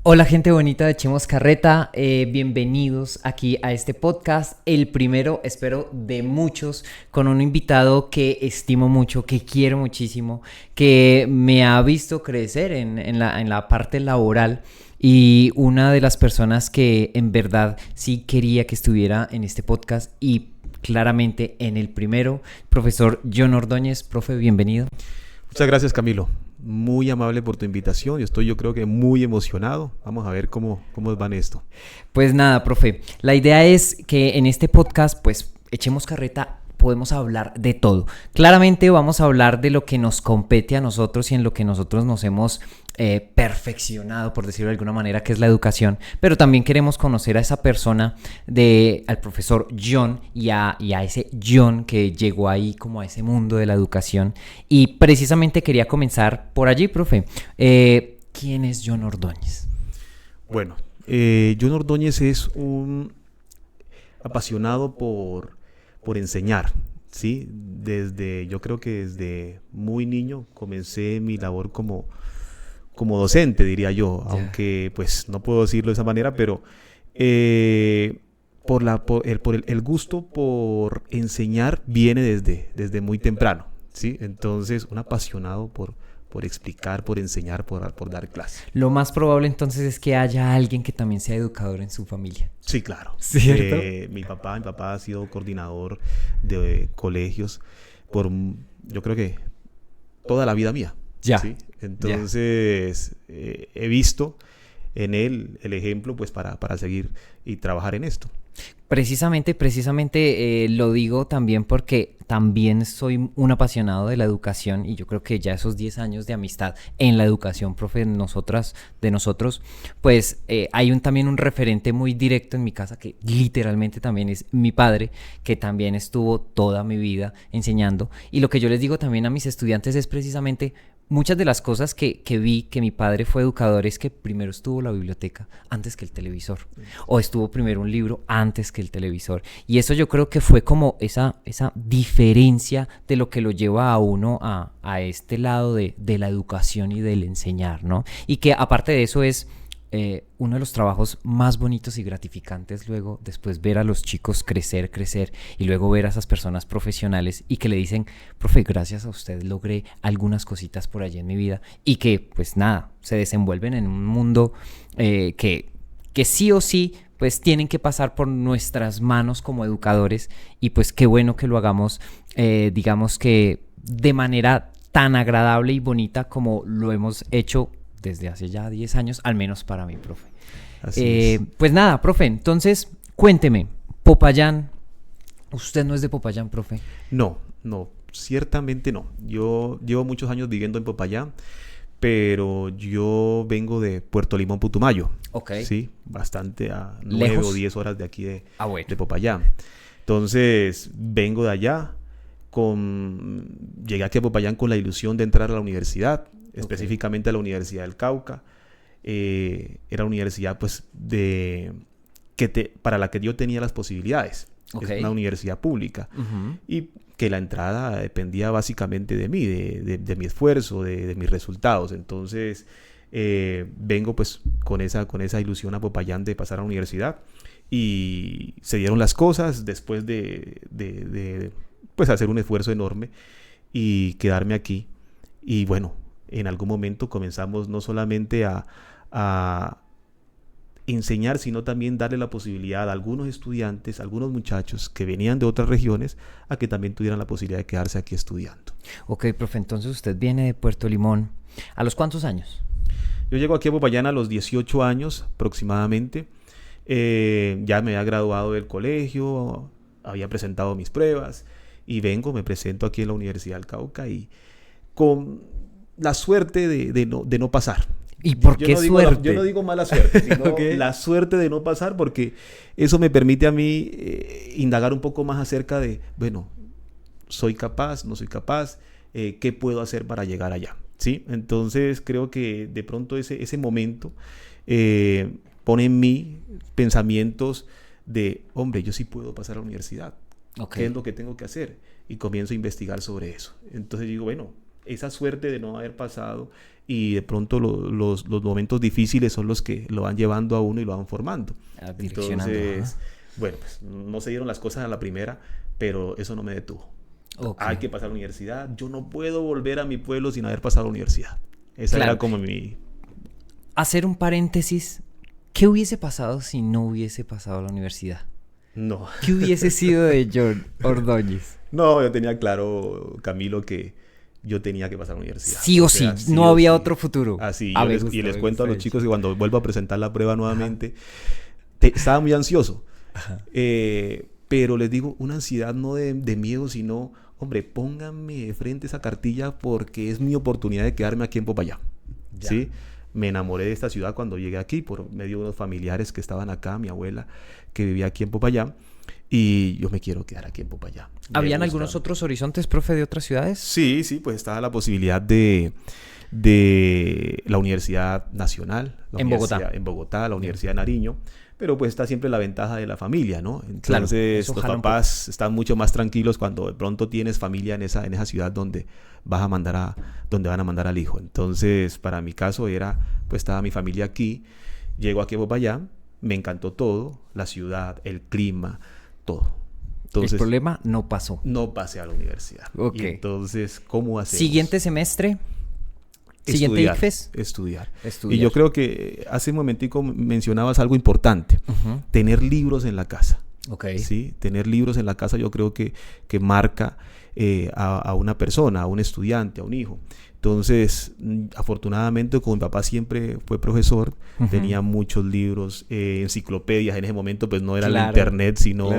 Hola gente bonita de Echemos Carreta, bienvenidos aquí a este podcast, el primero espero de muchos, con un invitado que estimo mucho, que quiero muchísimo, que me ha visto crecer en la parte laboral y una de las personas que en verdad sí quería que estuviera en este podcast y claramente en el primero, profesor John Ordóñez. Profe, bienvenido. Muchas gracias, Camilo. Muy amable por tu invitación. Yo creo que muy emocionado. Vamos a ver cómo va esto. Pues nada, profe, la idea es que en este podcast, pues, echemos carreta, podemos hablar de todo. Claramente vamos a hablar de lo que nos compete a nosotros y en lo que nosotros nos hemos perfeccionado, por decirlo de alguna manera, que es la educación, pero también queremos conocer a esa persona, al profesor John y a ese John que llegó ahí como a ese mundo de la educación. Y precisamente quería comenzar por allí, profe. ¿Quién es John Ordóñez? Bueno, John Ordóñez es un apasionado por enseñar, ¿sí? Yo creo que desde muy niño comencé mi labor como docente, diría yo, aunque pues no puedo decirlo de esa manera, pero el gusto por enseñar viene desde muy temprano, ¿sí? Entonces, un apasionado por explicar, por enseñar, por dar clase. Lo más probable entonces es que haya alguien que también sea educador en su familia. Sí, claro. ¿Cierto? Mi papá ha sido coordinador de colegios yo creo que toda la vida mía, Ya, ¿sí? ya. Entonces, he visto en él el ejemplo pues para seguir y trabajar en esto. Precisamente lo digo también porque también soy un apasionado de la educación y yo creo que ya esos 10 años de amistad en la educación, profe, de nosotros, pues hay también un referente muy directo en mi casa que literalmente también es mi padre, que también estuvo toda mi vida enseñando. Y lo que yo les digo también a mis estudiantes es precisamente muchas de las cosas que vi que mi padre fue educador es que primero estuvo la biblioteca antes que el televisor, o estuvo primero un libro antes que el televisor, y eso yo creo que fue como esa diferencia de lo que lo lleva a uno a este lado de la educación y del enseñar, ¿no? Y que aparte de eso es uno de los trabajos más bonitos y gratificantes luego después ver a los chicos crecer y luego ver a esas personas profesionales y que le dicen, profe, gracias a usted logré algunas cositas por allí en mi vida y que pues nada, se desenvuelven en un mundo que sí o sí pues tienen que pasar por nuestras manos como educadores y pues qué bueno que lo hagamos digamos que de manera tan agradable y bonita como lo hemos hecho desde hace ya 10 años, al menos para mí, profe. Así es. Pues nada, profe, entonces cuénteme, Popayán, ¿usted no es de Popayán, profe? No, ciertamente no. Yo llevo muchos años viviendo en Popayán, pero yo vengo de Puerto Limón, Putumayo, Ok. ¿sí? Bastante a 9 o 10 horas de aquí Ah, bueno. de Popayán. Entonces, vengo de allá, llegué aquí a Popayán con la ilusión de entrar a la universidad, Ok. específicamente a la Universidad del Cauca. Era una universidad pues para la que yo tenía las posibilidades. Ok. Es una universidad pública Uh-huh. y que la entrada dependía básicamente de mí, de mi esfuerzo, de mis resultados. Entonces, vengo pues con esa ilusión a Popayán de pasar a la universidad y se dieron las cosas después de pues hacer un esfuerzo enorme y quedarme aquí. Y bueno, en algún momento comenzamos no solamente a enseñar, sino también darle la posibilidad a algunos estudiantes, a algunos muchachos que venían de otras regiones, a que también tuvieran la posibilidad de quedarse aquí estudiando. Ok, profe, entonces usted viene de Puerto Limón. ¿A los cuántos años? Yo llego aquí a Popayán a los 18 años aproximadamente. Ya me había graduado del colegio, había presentado mis pruebas y me presento aquí en la Universidad del Cauca y con la suerte de no pasar. ¿Y Yo, por yo qué no digo yo no suerte? digo mala suerte, sino Ok. la suerte de no pasar porque eso me permite a mí indagar un poco más acerca de, bueno, soy capaz, no soy capaz, qué puedo hacer para llegar allá, ¿sí? Entonces creo que de pronto ese momento eh, pone en mí pensamientos de, hombre, yo sí puedo pasar a la universidad, Ok. ¿qué es lo que tengo que hacer? Y comienzo a investigar sobre eso. Entonces digo, bueno, esa suerte de no haber pasado y de pronto los momentos difíciles son los que lo van llevando a uno y lo van formando. Entonces, bueno, pues no se dieron las cosas a la primera, pero eso no me detuvo. Okay. Hay que pasar a la universidad. Yo no puedo volver a mi pueblo sin haber pasado a la universidad. Esa era como mi... Hacer un paréntesis. ¿Qué hubiese pasado si no hubiese pasado a la universidad? No. ¿Qué hubiese sido de John Ordóñez? No, yo tenía claro, Camilo, que yo tenía que pasar a la universidad. Sí o sí, no había otro futuro. Así, y les cuento a los chicos que cuando vuelvo a presentar la prueba nuevamente, estaba muy ansioso. Pero les digo, una ansiedad no de miedo, sino, hombre, pónganme de frente esa cartilla porque es mi oportunidad de quedarme aquí en Popayán. ¿Sí? Me enamoré de esta ciudad cuando llegué aquí por medio de unos familiares que estaban acá, mi abuela que vivía aquí en Popayán, y yo me quiero quedar aquí en Popayán. ¿Habían algunos otros horizontes, profe, de otras ciudades? Sí, pues estaba la posibilidad de la Universidad Nacional. En Bogotá, la Universidad de Nariño. Pero pues está siempre la ventaja de la familia, ¿no? Entonces los papás están mucho más tranquilos cuando de pronto tienes familia en esa ciudad donde van a mandar al hijo. Entonces, para mi caso pues estaba mi familia aquí, llego aquí a Popayán, me encantó todo, la ciudad, el clima, todo. Entonces, el problema no pasó. No pasé a la universidad. Okay. Y entonces, ¿cómo hacemos? Siguiente semestre. Siguiente ICFES. Estudiar. Y yo creo que hace un momentico mencionabas algo importante. Tener libros en la casa. Okay. ¿Sí? Tener libros en la casa yo creo que marca a una persona, a un estudiante, a un hijo. Entonces, afortunadamente, como mi papá siempre fue profesor, tenía muchos libros, enciclopedias. En ese momento, pues no era la internet, sino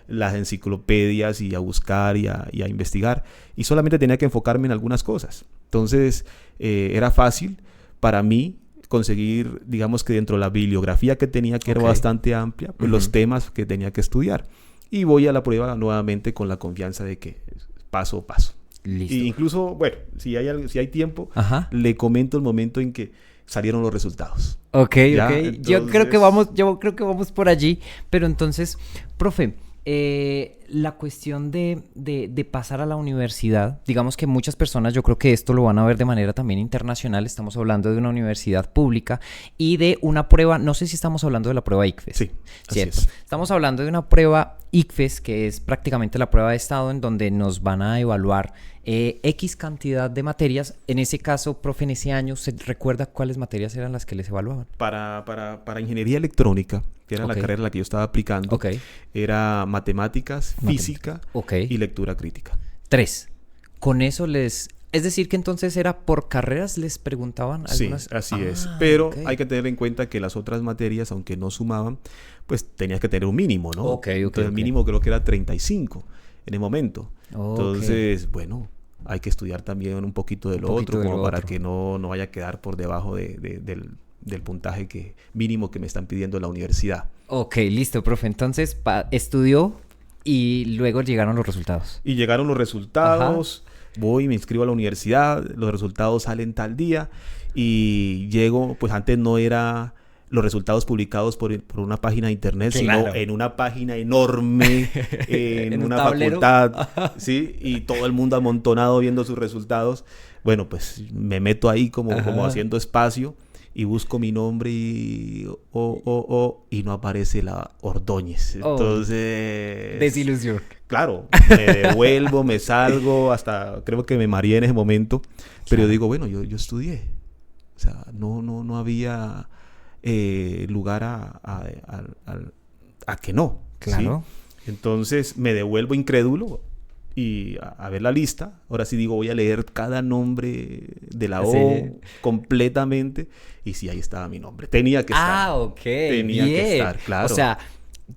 las enciclopedias y a buscar y a investigar. Y solamente tenía que enfocarme en algunas cosas. Entonces, era fácil para mí conseguir, digamos que dentro de la bibliografía que tenía, que era bastante amplia, pues los temas que tenía que estudiar. Y voy a la prueba nuevamente con la confianza de que paso a paso. Listo. Y incluso, bueno, si hay tiempo, le comento el momento en que salieron los resultados. Ok. Entonces... Yo creo que vamos por allí. Pero entonces, profe, la cuestión de pasar a la universidad, digamos que muchas personas, yo creo que esto lo van a ver de manera también internacional. Estamos hablando de una universidad pública y de una prueba, no sé si estamos hablando de la prueba ICFES. Sí, ¿cierto? así es. Estamos hablando de una prueba ICFES, que es prácticamente la prueba de estado en donde nos van a evaluar X cantidad de materias. En ese caso, profe, en ese año, ¿se recuerda cuáles materias eran las que les evaluaban? Para ingeniería electrónica, que era la carrera en la que yo estaba aplicando, era matemáticas, física y lectura crítica. 3. Con eso les... Es decir, que entonces era por carreras, les preguntaban algunas... Sí, así es. Pero hay que tener en cuenta que las otras materias, aunque no sumaban, pues tenías que tener un mínimo, ¿no? Entonces, el mínimo creo que era 35 en el momento. Entonces, bueno, hay que estudiar también un poquito de lo otro, como para que no vaya a quedar por debajo del puntaje mínimo que me están pidiendo en la universidad. Ok, listo, profe. Entonces, estudió y luego llegaron los resultados. Y llegaron los resultados... Voy, me inscribo a la universidad, los resultados salen tal día y llego, pues antes no era los resultados publicados por una página de internet, sino en una página enorme, en una facultad, ¿sí? Y todo el mundo amontonado viendo sus resultados. Bueno, pues me meto ahí como haciendo espacio y busco mi nombre y no aparece la Ordóñez. Entonces... Desilusión. Claro, me devuelvo, me salgo, hasta creo que me mareé en ese momento. Pero yo digo, bueno, yo estudié. O sea, no había lugar a que no. Claro. ¿Sí? Entonces me devuelvo incrédulo y a ver la lista. Ahora sí digo, voy a leer cada nombre de la O completamente. Y sí, ahí estaba mi nombre. Tenía que estar. Tenía que estar, claro. O sea,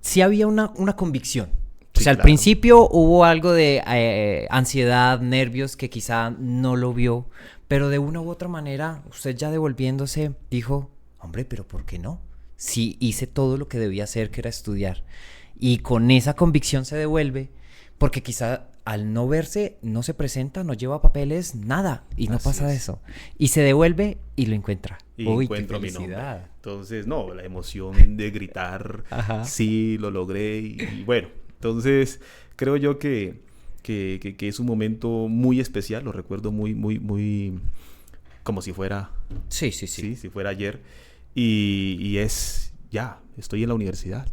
sí había una convicción. Sí, o sea, al principio hubo algo de ansiedad, nervios, que quizá no lo vio, pero de una u otra manera, usted ya devolviéndose, dijo, hombre, pero ¿por qué no? Sí, hice todo lo que debía hacer, que era estudiar. Y con esa convicción se devuelve, porque quizá al no verse, no se presenta, no lleva papeles, nada, y no pasa eso. Y se devuelve y lo encuentra. Y encuentro mi nombre. Entonces, la emoción de gritar, sí, lo logré, y bueno. Entonces, creo yo que que es un momento muy especial, lo recuerdo muy, como si fuera, Sí. si fuera ayer, y es, ya, estoy en la universidad.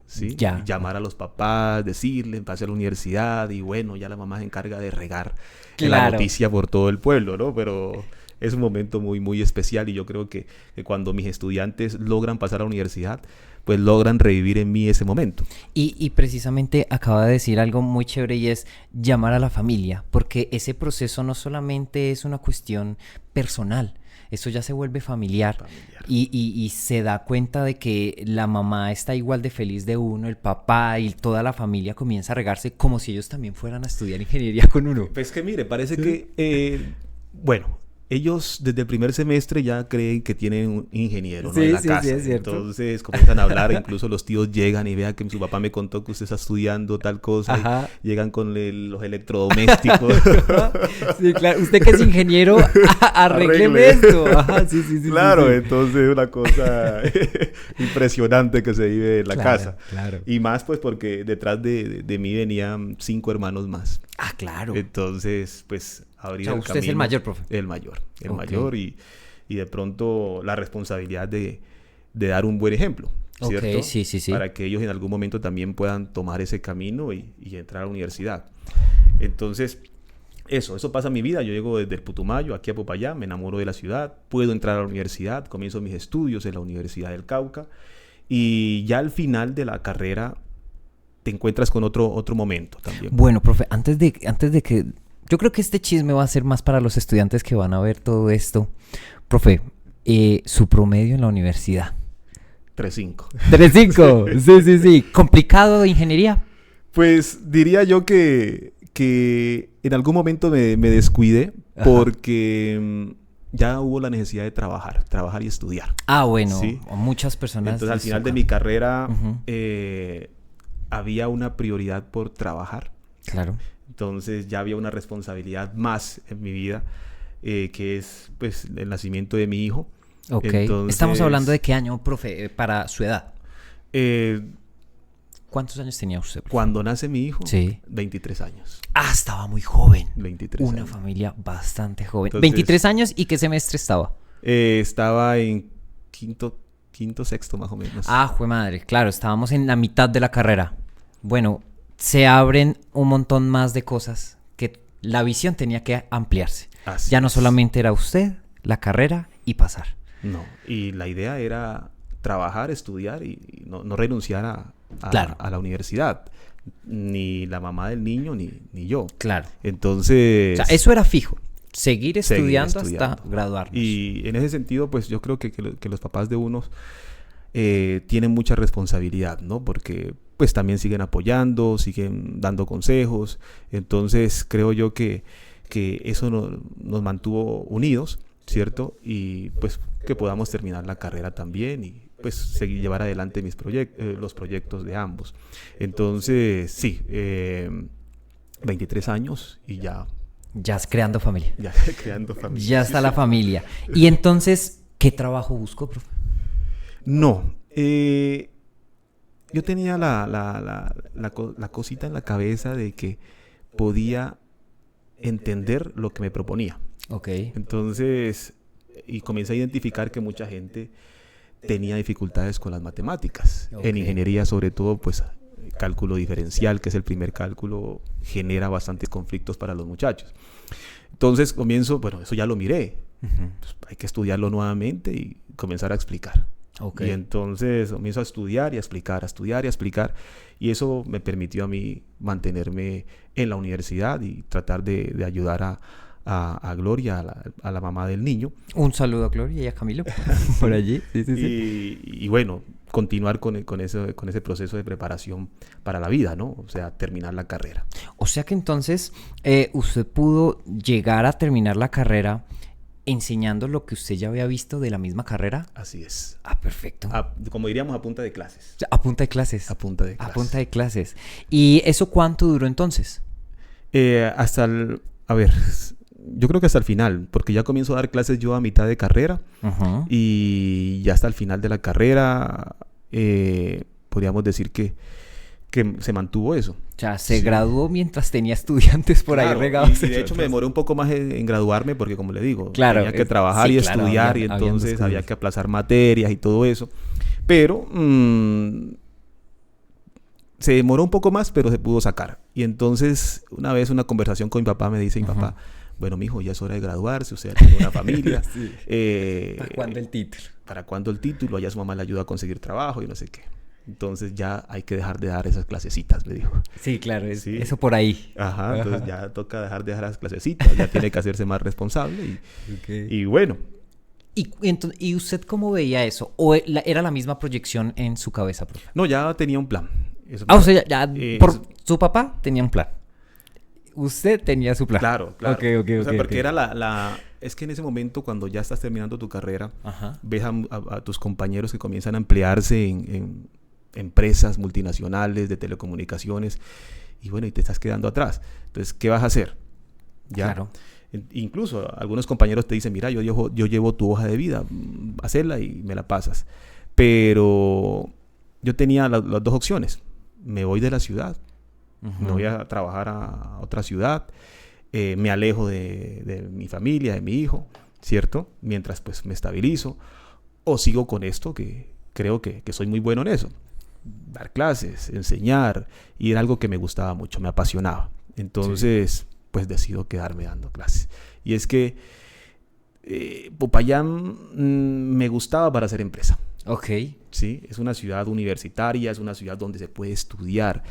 ¿Sí? Ya. Llamar a los papás, decirles, pase a la universidad y bueno, ya la mamá se encarga de regar la Claro. noticia por todo el pueblo, ¿no? Pero es un momento muy especial y yo creo que cuando mis estudiantes logran pasar a la universidad, pues logran revivir en mí ese momento. Y precisamente acaba de decir algo muy chévere y es llamar a la familia, porque ese proceso no solamente es una cuestión personal, eso ya se vuelve familiar. Y se da cuenta de que la mamá está igual de feliz de uno, el papá y toda la familia comienza a regarse como si ellos también fueran a estudiar ingeniería con uno. Pues que mire, parece que, bueno, ellos desde el primer semestre ya creen que tienen un ingeniero, ¿no? Sí, En la sí, casa. sí, es cierto. Entonces comienzan a hablar, incluso los tíos llegan y vean que su papá me contó que usted está estudiando tal cosa. Ajá. Y llegan con los electrodomésticos. Sí, claro. Usted que es ingeniero, arrégleme Arregle. esto. Ajá, sí. Claro, sí. entonces es una cosa impresionante que se vive en la casa. Claro. Y más pues porque detrás de mí venían 5 hermanos más. Ah, claro. Entonces, pues abrir O sea, el usted camino. es el mayor, profe. El mayor Ok. mayor y de pronto la responsabilidad de dar un buen ejemplo, ¿cierto? Ok, sí. Para que ellos en algún momento también puedan tomar ese camino y entrar a la universidad. Entonces, eso pasa en mi vida. Yo llego desde el Putumayo aquí a Popayán, me enamoro de la ciudad, puedo entrar a la universidad, comienzo mis estudios en la Universidad del Cauca y ya al final de la carrera te encuentras con otro momento también. Bueno, profe, antes de que... Yo creo que este chisme va a ser más para los estudiantes que van a ver todo esto. Profe, su promedio en la universidad. 3.5. 3.5. Sí. ¿Complicado de ingeniería? Pues diría yo que en algún momento me descuidé porque ya hubo la necesidad de trabajar y estudiar. Ah, bueno, ¿Sí? Muchas personas... Entonces al les final toca. de mi carrera Ujú. había una prioridad por trabajar. Claro. Entonces ya había una responsabilidad más en mi vida que es pues el nacimiento de mi hijo. Ok. Entonces, Estamos hablando de qué año, profe, para su edad. eh, ¿Cuántos años tenía usted, profe? cuando nace mi hijo, Sí. 23 años. Ah, estaba muy joven. 23 Una años. familia bastante joven. Entonces, 23 años, ¿y qué semestre estaba? Estaba en quinto, sexto más o menos. Ah, jue madre, claro, estábamos en la mitad de la carrera. Bueno, se abren un montón más de cosas que la visión tenía que ampliarse. Así Ya no es. solamente era usted, la carrera y pasar. No, y la idea era trabajar, estudiar y no renunciar Claro. a la universidad. Ni la mamá del niño, ni yo. Claro. Entonces... O sea, eso era fijo. Seguir estudiando hasta estudiando. graduarnos. Y en ese sentido, pues yo creo que los papás de unos tienen mucha responsabilidad, ¿no? Porque pues también siguen apoyando, siguen dando consejos. Entonces creo yo que eso nos mantuvo unidos, ¿cierto? Y pues que podamos terminar la carrera también y pues seguir llevar adelante los proyectos de ambos. Entonces, sí, 23 años y ya Creando familia. creando familia. Ya está la familia. Y entonces, ¿qué trabajo buscó, profe? No, yo tenía la cosita en la cabeza de que podía entender lo que me proponía. Ok. Entonces, y comencé a identificar que mucha gente tenía dificultades con las matemáticas. Ok. En ingeniería, sobre todo, pues cálculo diferencial, que es el primer cálculo, genera bastantes conflictos para los muchachos. Entonces comienzo, bueno, eso ya lo miré. Ujú. Pues, hay que estudiarlo nuevamente y comenzar a explicar. Ok. Y entonces comienzo a estudiar y a explicar, y eso me permitió a mí mantenerme en la universidad y tratar de ayudar a Gloria, a la mamá del niño. Un saludo a Gloria y a Camilo por allí. Sí. Y bueno, continuar con ese proceso de preparación para la vida, ¿no? O sea, terminar la carrera. O sea que entonces usted pudo llegar a terminar la carrera enseñando lo que usted ya había visto de la misma carrera. Así es. Ah, perfecto. Como diríamos, a punta de clases. O sea, a punta de clases. A punta de clases. A punta de clases. ¿Y eso cuánto duró entonces? A ver, yo creo que hasta el final, porque ya comienzo a dar clases yo a mitad de carrera. Ajá. Y ya hasta el final de la carrera, podríamos decir que que se mantuvo eso. O sea, se graduó mientras tenía estudiantes por ahí regados. Y de hecho me demoré un poco más en graduarme porque, como le digo, claro, tenía que trabajar y estudiar y entonces había que aplazar materias y todo eso. Pero se demoró un poco más, pero se pudo sacar. Y entonces, una vez una conversación con mi papá me dice, mi papá, bueno, mijo, ya es hora de graduarse, usted ya tiene una familia. Sí. ¿Para cuándo el título? ¿Para cuándo el título? Allá su mamá le ayuda a conseguir trabajo y no sé qué. Entonces ya hay que dejar de dar esas clasecitas, me dijo. Sí, claro, eso por ahí. Ajá, entonces ya toca dejar de dar las clasecitas, ya tiene que hacerse más responsable y bueno. ¿Y usted cómo veía eso? ¿O era la misma proyección en su cabeza, profe? No, ya tenía un plan. O sea, por su papá tenía un plan. Usted tenía su plan. Claro. Okay, o sea, porque era es que en ese momento, cuando ya estás terminando tu carrera, ves a tus compañeros que comienzan a emplearse en empresas multinacionales de telecomunicaciones y bueno, y te estás quedando atrás. Entonces, ¿qué vas a hacer? ¿Ya? Claro. Incluso algunos compañeros te dicen, mira, yo llevo tu hoja de vida, hacela y me la pasas. Pero yo tenía las dos opciones. Me voy de la ciudad, me voy a trabajar a otra ciudad, me alejo de mi familia, de mi hijo, ¿cierto? Mientras pues me estabilizo, o sigo con esto que creo que soy muy bueno en eso. Dar clases, enseñar, y era algo que me gustaba mucho, me apasionaba. Entonces, pues decido quedarme dando clases. Y es que Popayán me gustaba para hacer empresa. Ok. Sí, es una ciudad universitaria, es una ciudad donde se puede estudiar.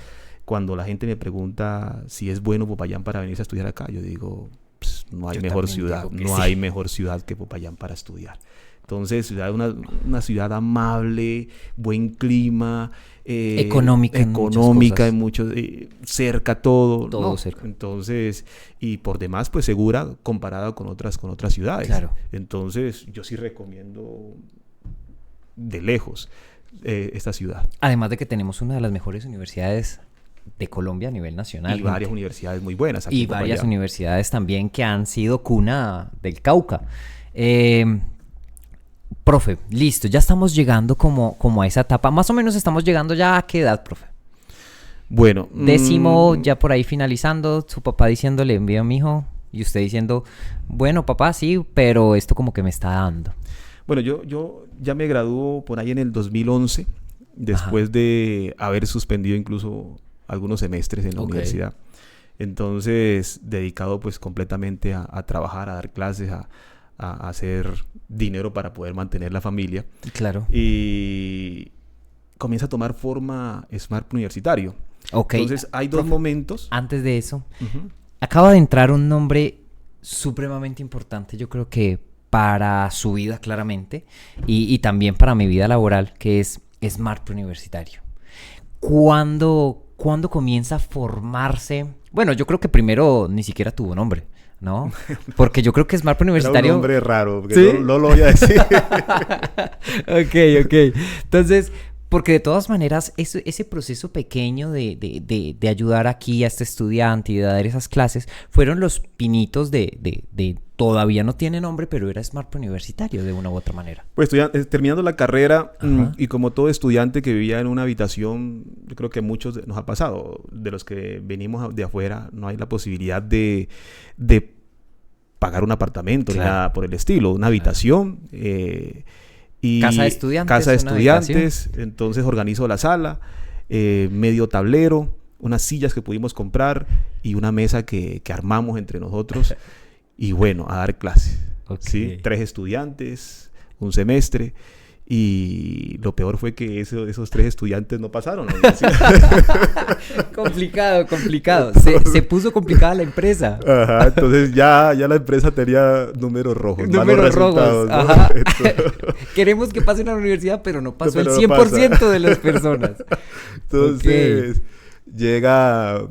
Cuando la gente me pregunta si es bueno Popayán para venirse a estudiar acá, yo digo, pues, no hay mejor ciudad, hay mejor ciudad que Popayán para estudiar. Entonces, una ciudad amable, buen clima, económica en muchos, cerca todo, ¿no? Cerca. Entonces, y por demás, pues segura comparada con otras ciudades. Claro. Entonces, yo sí recomiendo de lejos esta ciudad. Además de que tenemos una de las mejores universidades de Colombia a nivel nacional. Y varias universidades muy buenas. Aquí y varias universidades también que han sido cuna del Cauca. Profe, listo, ya estamos llegando como a esa etapa. Más o menos estamos llegando ya a qué edad, profe. Bueno. Décimo, ya por ahí finalizando, su papá diciéndole, envío a mi hijo, y usted diciendo, bueno, papá, sí, pero esto como que me está dando. Bueno, yo ya me graduó por ahí en el 2011, después de haber suspendido incluso algunos semestres en la universidad. Entonces, dedicado pues completamente a trabajar, a dar clases, a hacer dinero para poder mantener la familia. Claro. Y comienza a tomar forma Smart Universitario. Ok. Entonces, hay dos momentos. Antes de eso, acaba de entrar un nombre supremamente importante, yo creo que para su vida claramente, y también para mi vida laboral, que es Smart Universitario. ¿Cuándo comienza a formarse? Bueno, yo creo que primero ni siquiera tuvo nombre, ¿no? Porque yo creo que Smart Universitario... Era un nombre raro, porque ¿sí? no lo voy a decir. Ok. Entonces, porque de todas maneras, ese proceso pequeño de ayudar aquí a este estudiante y de dar esas clases, fueron los pinitos de todavía no tiene nombre, pero era Smart Universitario de una u otra manera. Pues terminando la carrera, y como todo estudiante que vivía en una habitación, yo creo que a muchos nos ha pasado, de los que venimos de afuera, no hay la posibilidad de pagar un apartamento, ni nada por el estilo, una habitación, y casa de estudiantes, entonces organizo la sala, medio tablero, unas sillas que pudimos comprar y una mesa que armamos entre nosotros. Y bueno, a dar clases. ¿Sí? 3 estudiantes, un semestre. Y lo peor fue que esos 3 estudiantes no pasaron. Complicado. Se puso complicada la empresa. Ajá, entonces ya la empresa tenía números rojos. Números rojos, ¿no? Ajá. Queremos que pasen a la universidad, pero no pasó el 100% de las personas. Entonces, llega...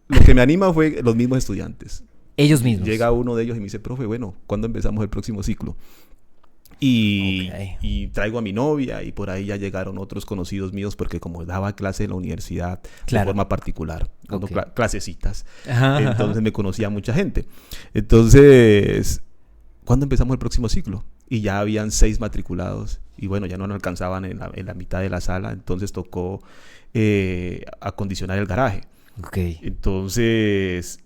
Lo que me anima fue los mismos estudiantes. Ellos mismos. Llega uno de ellos y me dice, profe, bueno, ¿cuándo empezamos el próximo ciclo? Y traigo a mi novia y por ahí ya llegaron otros conocidos míos porque como daba clase en la universidad de forma particular, dando clasecitas, entonces me conocía mucha gente. Entonces, ¿cuándo empezamos el próximo ciclo? Y ya habían 6 matriculados y bueno, ya no nos alcanzaban en la mitad de la sala, entonces tocó acondicionar el garaje. Ok. Entonces,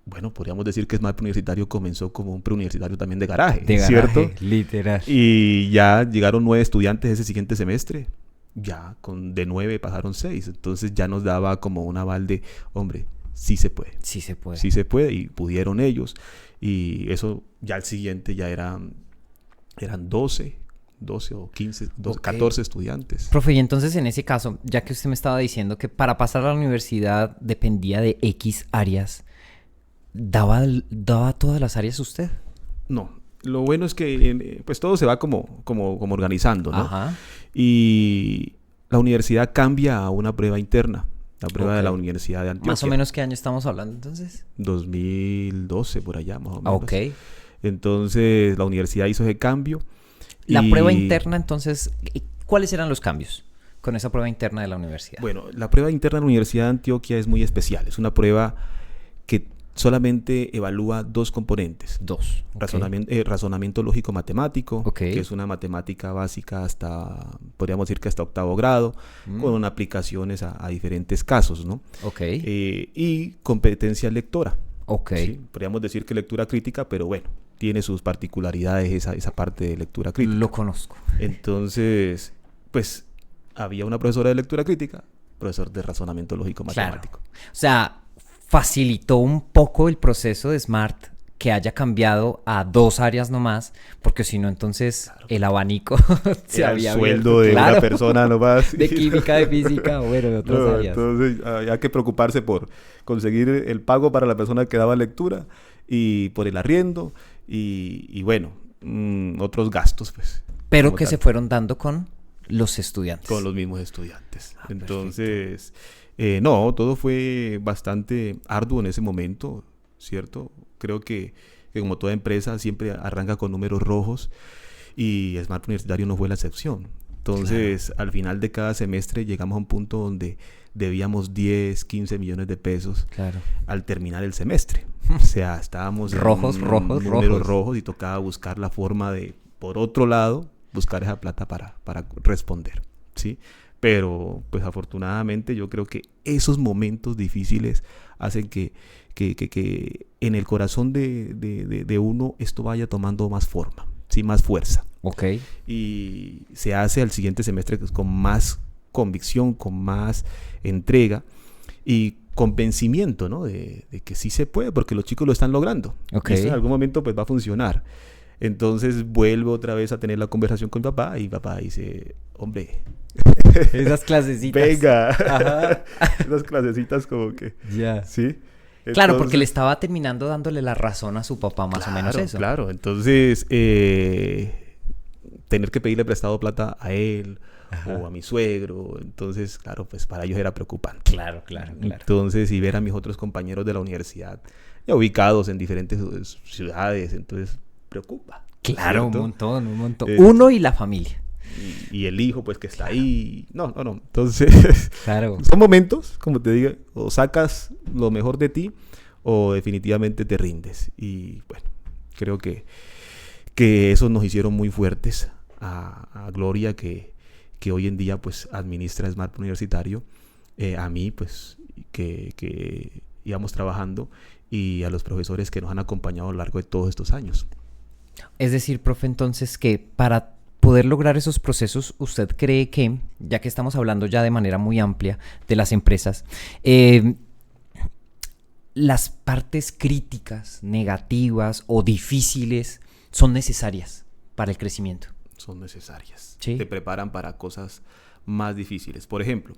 bueno, podríamos decir que Smart Universitario comenzó como un preuniversitario también de garaje, De ¿cierto? garaje, literal. Y ya llegaron 9 estudiantes ese siguiente semestre. Ya de 9 pasaron 6. Entonces ya nos daba como un aval de, hombre, sí se puede. Sí se puede. Sí se puede. Y pudieron ellos. Y eso ya al siguiente ya eran 12 o 15, 12, Ok. 14 estudiantes. Profe, y entonces en ese caso, ya que usted me estaba diciendo que para pasar a la universidad dependía de X áreas, ¿daba todas las áreas usted? No, lo bueno es que pues todo se va como organizando, ¿no? Ajá. Y la universidad cambia a una prueba interna, la prueba de la Ok. Universidad de Antioquia. Más o menos, ¿qué año estamos hablando entonces? 2012 por allá, más o Ah, menos. ok. Entonces la universidad hizo ese cambio. La y, prueba interna, entonces, ¿cuáles eran los cambios con esa prueba interna de la universidad? Bueno, la prueba interna de la Universidad de Antioquia es muy especial. Es una prueba que solamente evalúa 2 componentes. 2. Ok. Razonamiento lógico-matemático, Ok. que es una matemática básica podríamos decir que hasta 8º grado, con aplicaciones a diferentes casos, ¿no? Ok. Y competencia lectora. Ok. ¿Sí? Podríamos decir que lectura crítica, pero bueno, tiene sus particularidades esa parte de lectura crítica. Lo conozco. Entonces, pues, había una profesora de lectura crítica, profesor de razonamiento lógico-matemático. Claro. O sea, facilitó un poco el proceso de Smart que haya cambiado a 2 áreas nomás, porque si no, entonces el abanico se Era el había sueldo abierto, de claro, una persona nomás. de química, de física, bueno, de otras No, áreas. entonces había que preocuparse por conseguir el pago para la persona que daba lectura y por el arriendo y bueno, otros gastos, pues. Pero como que tal, se fueron dando con los estudiantes. con los mismos estudiantes. Ah, Entonces, no, todo fue bastante arduo en ese momento, ¿cierto? Creo que como toda empresa siempre arranca con números rojos y Smart Universitario no fue la excepción. Entonces, al final de cada semestre llegamos a un punto donde debíamos 10, 15 millones de pesos Claro. al terminar el semestre. O sea, estábamos en Rojos. números rojos y tocaba buscar la forma de, por otro lado, buscar esa plata para responder, ¿sí? Pero, pues afortunadamente yo creo que esos momentos difíciles hacen que en el corazón de uno esto vaya tomando más forma, ¿sí? Más fuerza. Ok. Y se hace al siguiente semestre con más convicción, con más entrega y convencimiento, ¿no? De que sí se puede, porque los chicos lo están logrando. Ok. Y esto en algún momento pues va a funcionar. Entonces vuelvo otra vez a tener la conversación con mi papá y papá dice, hombre, Esas clasecitas. venga, Ajá. esas clasecitas como que, Ya. ¿sí? Claro, porque Entonces, le estaba terminando dándole la razón a su papá, más o menos eso. Claro, entonces tener que pedirle prestado plata a él o a mi suegro, entonces, claro, pues para ellos era preocupante. Claro. Entonces, y ver a mis otros compañeros de la universidad ya ubicados en diferentes ciudades, entonces preocupa. Claro, ¿cierto? un montón. Eh, Uno y la familia. Y el hijo, pues, que está ahí. No. Entonces, Claro. son momentos, como te digo, o sacas lo mejor de ti o definitivamente te rindes. Y bueno, creo que eso nos hicieron muy fuertes a Gloria, que hoy en día, pues, administra Smart Universitario, a mí, pues, que íbamos trabajando, y a los profesores que nos han acompañado a lo largo de todos estos años. Es decir, profe, entonces que para poder lograr esos procesos, ¿usted cree que, ya que estamos hablando ya de manera muy amplia de las empresas, las partes críticas, negativas o difíciles son necesarias para el crecimiento? Son necesarias. Sí. Te preparan para cosas más difíciles. Por ejemplo,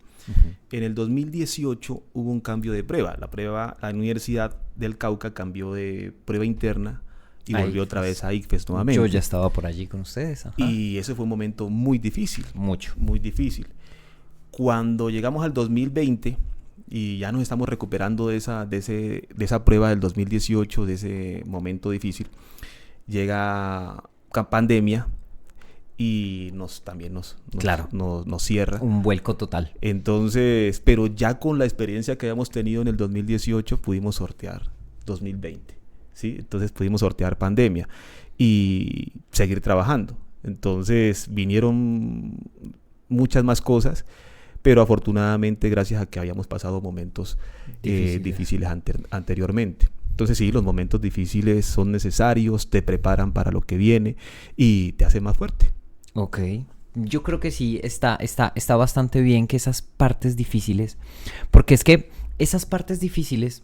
en el 2018 hubo un cambio de prueba. La Universidad del Cauca cambió de prueba interna y volvió otra vez a ICFES nuevamente. Yo ya estaba por allí con ustedes. Ajá. Y ese fue un momento muy difícil. Mucho. Muy difícil. Cuando llegamos al 2020 y ya nos estamos recuperando de esa prueba del 2018, de ese momento difícil, llega pandemia y también nos cierra. Un vuelco total. Entonces, pero ya con la experiencia que habíamos tenido en el 2018 pudimos sortear 2020, ¿sí? Entonces pudimos sortear pandemia y seguir trabajando. Entonces vinieron muchas más cosas, pero afortunadamente gracias a que habíamos pasado momentos difíciles anteriormente. Entonces sí, los momentos difíciles son necesarios, te preparan para lo que viene y te hacen más fuerte. Ok. Yo creo que sí, está bastante bien que esas partes difíciles, porque es que esas partes difíciles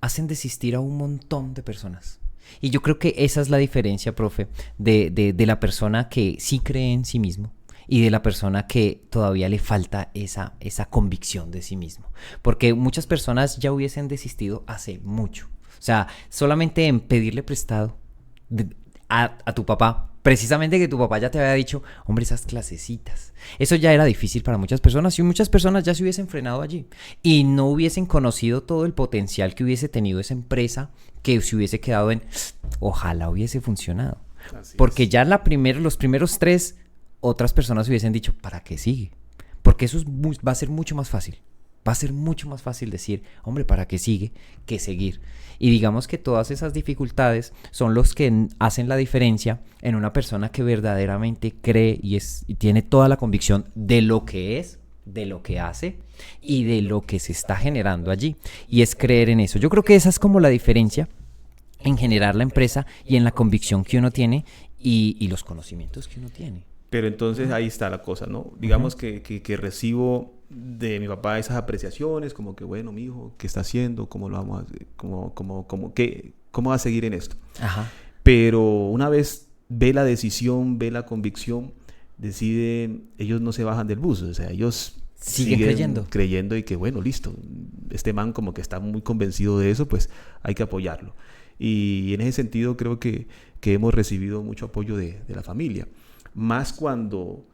hacen desistir a un montón de personas. Y yo creo que esa es la diferencia, profe, de la persona que sí cree en sí mismo y de la persona que todavía le falta esa convicción de sí mismo. Porque muchas personas ya hubiesen desistido hace mucho. O sea, solamente en pedirle prestado a tu papá, precisamente que tu papá ya te había dicho, hombre, esas clasecitas. Eso ya era difícil para muchas personas y muchas personas ya se hubiesen frenado allí y no hubiesen conocido todo el potencial que hubiese tenido esa empresa, que se hubiese quedado en, ojalá hubiese funcionado. Así Porque es. ya los primeros 3, otras personas hubiesen dicho, ¿para qué sigue? Porque eso va a ser mucho más fácil. Va a ser mucho más fácil decir, hombre, ¿para qué sigue? Que seguir. Y digamos que todas esas dificultades son los que hacen la diferencia en una persona que verdaderamente cree y tiene toda la convicción de lo que es, de lo que hace y de lo que se está generando allí. Y es creer en eso. Yo creo que esa es como la diferencia en generar la empresa y en la convicción que uno tiene y los conocimientos que uno tiene. Pero entonces ahí está la cosa, ¿no? Digamos que recibo de mi papá esas apreciaciones, como que, bueno, mi hijo, ¿qué está haciendo? ¿Cómo lo vamos a, cómo va a seguir en esto? Ajá. Pero una vez ve la decisión, ve la convicción, deciden, ellos no se bajan del bus, o sea, ellos siguen creyendo y que, bueno, listo, este man como que está muy convencido de eso, pues hay que apoyarlo. Y en ese sentido creo que hemos recibido mucho apoyo de la familia. Más cuando,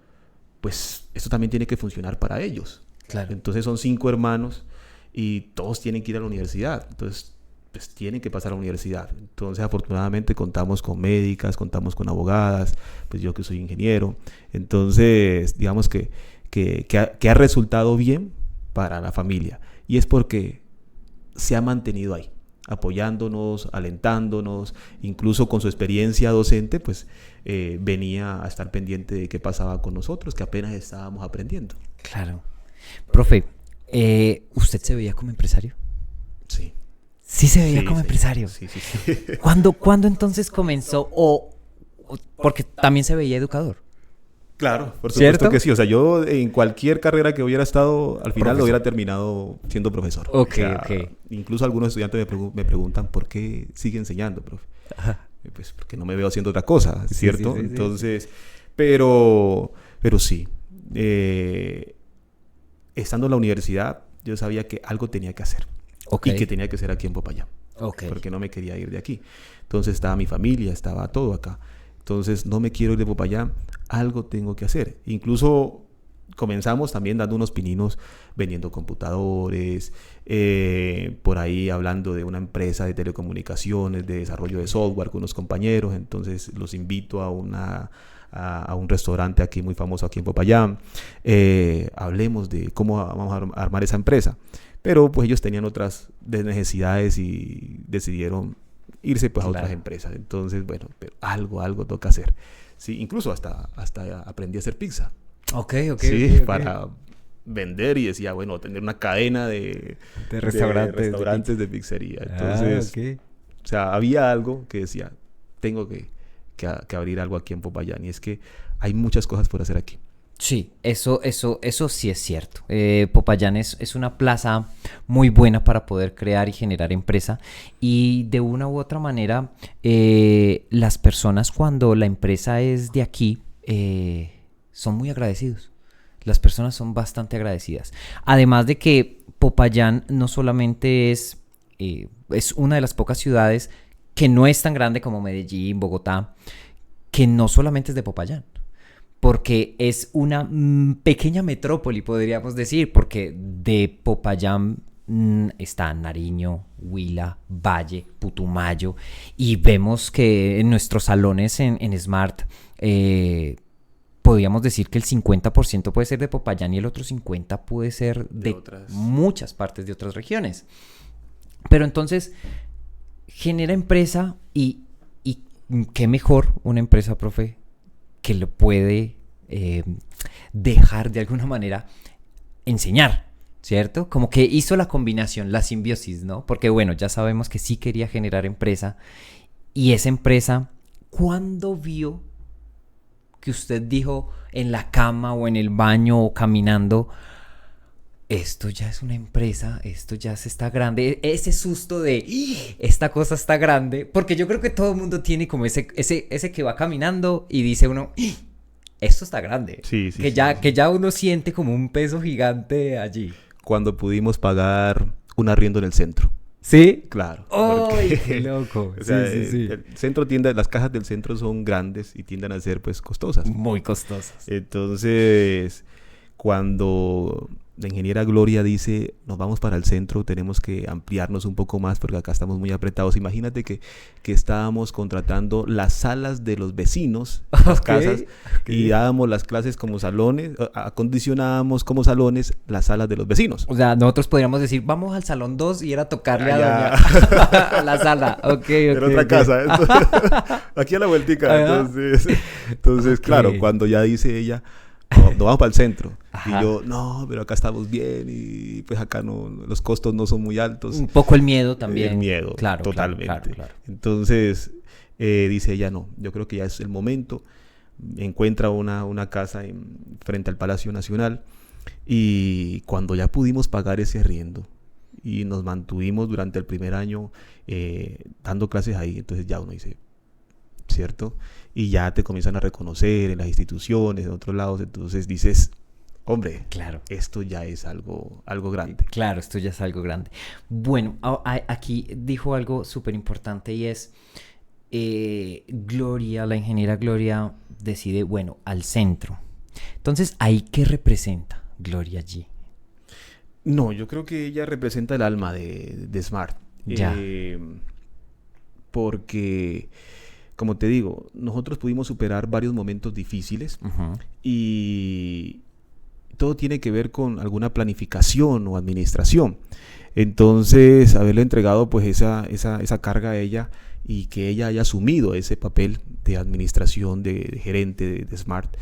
pues, esto también tiene que funcionar para ellos. Claro. Entonces son 5 hermanos y todos tienen que ir a la universidad. Entonces, pues, tienen que pasar a la universidad. Entonces, afortunadamente, contamos con médicas, contamos con abogadas, pues yo que soy ingeniero. Entonces, digamos que ha resultado bien para la familia. Y es porque se ha mantenido ahí, apoyándonos, alentándonos, incluso con su experiencia docente, pues venía a estar pendiente de qué pasaba con nosotros, que apenas estábamos aprendiendo. Claro. Profe, ¿usted se veía como empresario? Sí. Sí se veía como empresario. Sí. ¿Cuándo entonces comenzó? Porque también se veía educador. Claro, por supuesto, ¿cierto? que sí. O sea, yo en cualquier carrera que hubiera estado, al final lo hubiera terminado siendo profesor. Ok, o sea, ok. Incluso algunos estudiantes me preguntan por qué sigue enseñando, profe. Ajá. Pues porque no me veo haciendo otra cosa, ¿cierto? Sí. Entonces, pero sí. Estando en la universidad, yo sabía que algo tenía que hacer. Okay. Y que tenía que ser aquí en Popayán. Okay. Porque no me quería ir de aquí. Entonces estaba mi familia, estaba todo acá. Entonces no me quiero ir de Popayán, algo tengo que hacer. Incluso comenzamos también dando unos pininos vendiendo computadores, por ahí hablando de una empresa de telecomunicaciones, de desarrollo de software con unos compañeros. Entonces los invito a un restaurante aquí muy famoso aquí en Popayán. Hablemos de cómo vamos a armar esa empresa. Pero pues ellos tenían otras necesidades y decidieron irse pues a otras empresas. Entonces, bueno, pero algo toca hacer. Sí, incluso hasta aprendí a hacer pizza. Okay. Para vender y decía, bueno, tener una cadena de restaurantes de pizzería. Entonces, o sea, había algo que decía, tengo que abrir algo aquí en Popayán. Y es que hay muchas cosas por hacer aquí. Sí, eso sí es cierto. Popayán es una plaza muy buena para poder crear y generar empresa. Y de una u otra manera, las personas cuando la empresa es de aquí, son muy agradecidos. Las personas son bastante agradecidas. Además de que Popayán no solamente es una de las pocas ciudades que no es tan grande como Medellín, Bogotá, que no solamente es de Popayán. Porque es una pequeña metrópoli, podríamos decir, porque de Popayán está Nariño, Huila, Valle, Putumayo, y vemos que en nuestros salones en Smart podríamos decir que el 50% puede ser de Popayán y el otro 50% puede ser de muchas partes de otras regiones. Pero entonces genera empresa y qué mejor una empresa, profe, que lo puede dejar de alguna manera enseñar, ¿cierto? Como que hizo la combinación, la simbiosis, ¿no? Porque bueno, ya sabemos que sí quería generar empresa, y esa empresa, ¿cuándo vio que usted dijo en la cama o en el baño o caminando, esto ya es una empresa, esto ya se está grande? Ese susto de, esta cosa está grande, porque yo creo que todo el mundo tiene como ese que va caminando y dice uno, esto está grande. Sí, sí, Que ya uno siente como un peso gigante allí. Cuando pudimos pagar un arriendo en el centro. ¿Sí? Claro. ¡Ay, qué loco! O sea, sí. El centro las cajas del centro son grandes y tienden a ser pues costosas. Muy costosas. Entonces, cuando la ingeniera Gloria dice, nos vamos para el centro, tenemos que ampliarnos un poco más porque acá estamos muy apretados. Imagínate que estábamos contratando las salas de los vecinos, las casas, y dábamos las clases como salones, acondicionábamos como salones las salas de los vecinos. O sea, nosotros podríamos decir, vamos al salón 2 y era tocarle a doña a la sala. Era otra casa. Entonces, aquí a la vueltica. Entonces claro, cuando ya dice ella, nos vamos para el centro. Ajá. Y yo, no, pero acá estamos bien y pues acá no, los costos no son muy altos. Un poco el miedo también. El miedo, claro, totalmente. Claro. Entonces, dice ella, no, yo creo que ya es el momento. Encuentra una casa frente al Palacio Nacional, y cuando ya pudimos pagar ese arriendo y nos mantuvimos durante el primer año dando clases ahí, entonces ya uno dice, ¿cierto? Y ya te comienzan a reconocer en las instituciones, en otros lados, entonces dices, hombre, claro, esto ya es algo grande. Claro, esto ya es algo grande. Bueno, aquí dijo algo súper importante, y es, Gloria, la ingeniera Gloria, decide, bueno, al centro. Entonces, ¿ahí qué representa Gloria allí? No, yo creo que ella representa el alma de Smart. Ya. Porque, como te digo, nosotros pudimos superar varios momentos difíciles, uh-huh, y todo tiene que ver con alguna planificación o administración. Entonces, haberle entregado pues esa carga a ella, y que ella haya asumido ese papel de administración, de gerente de Smart,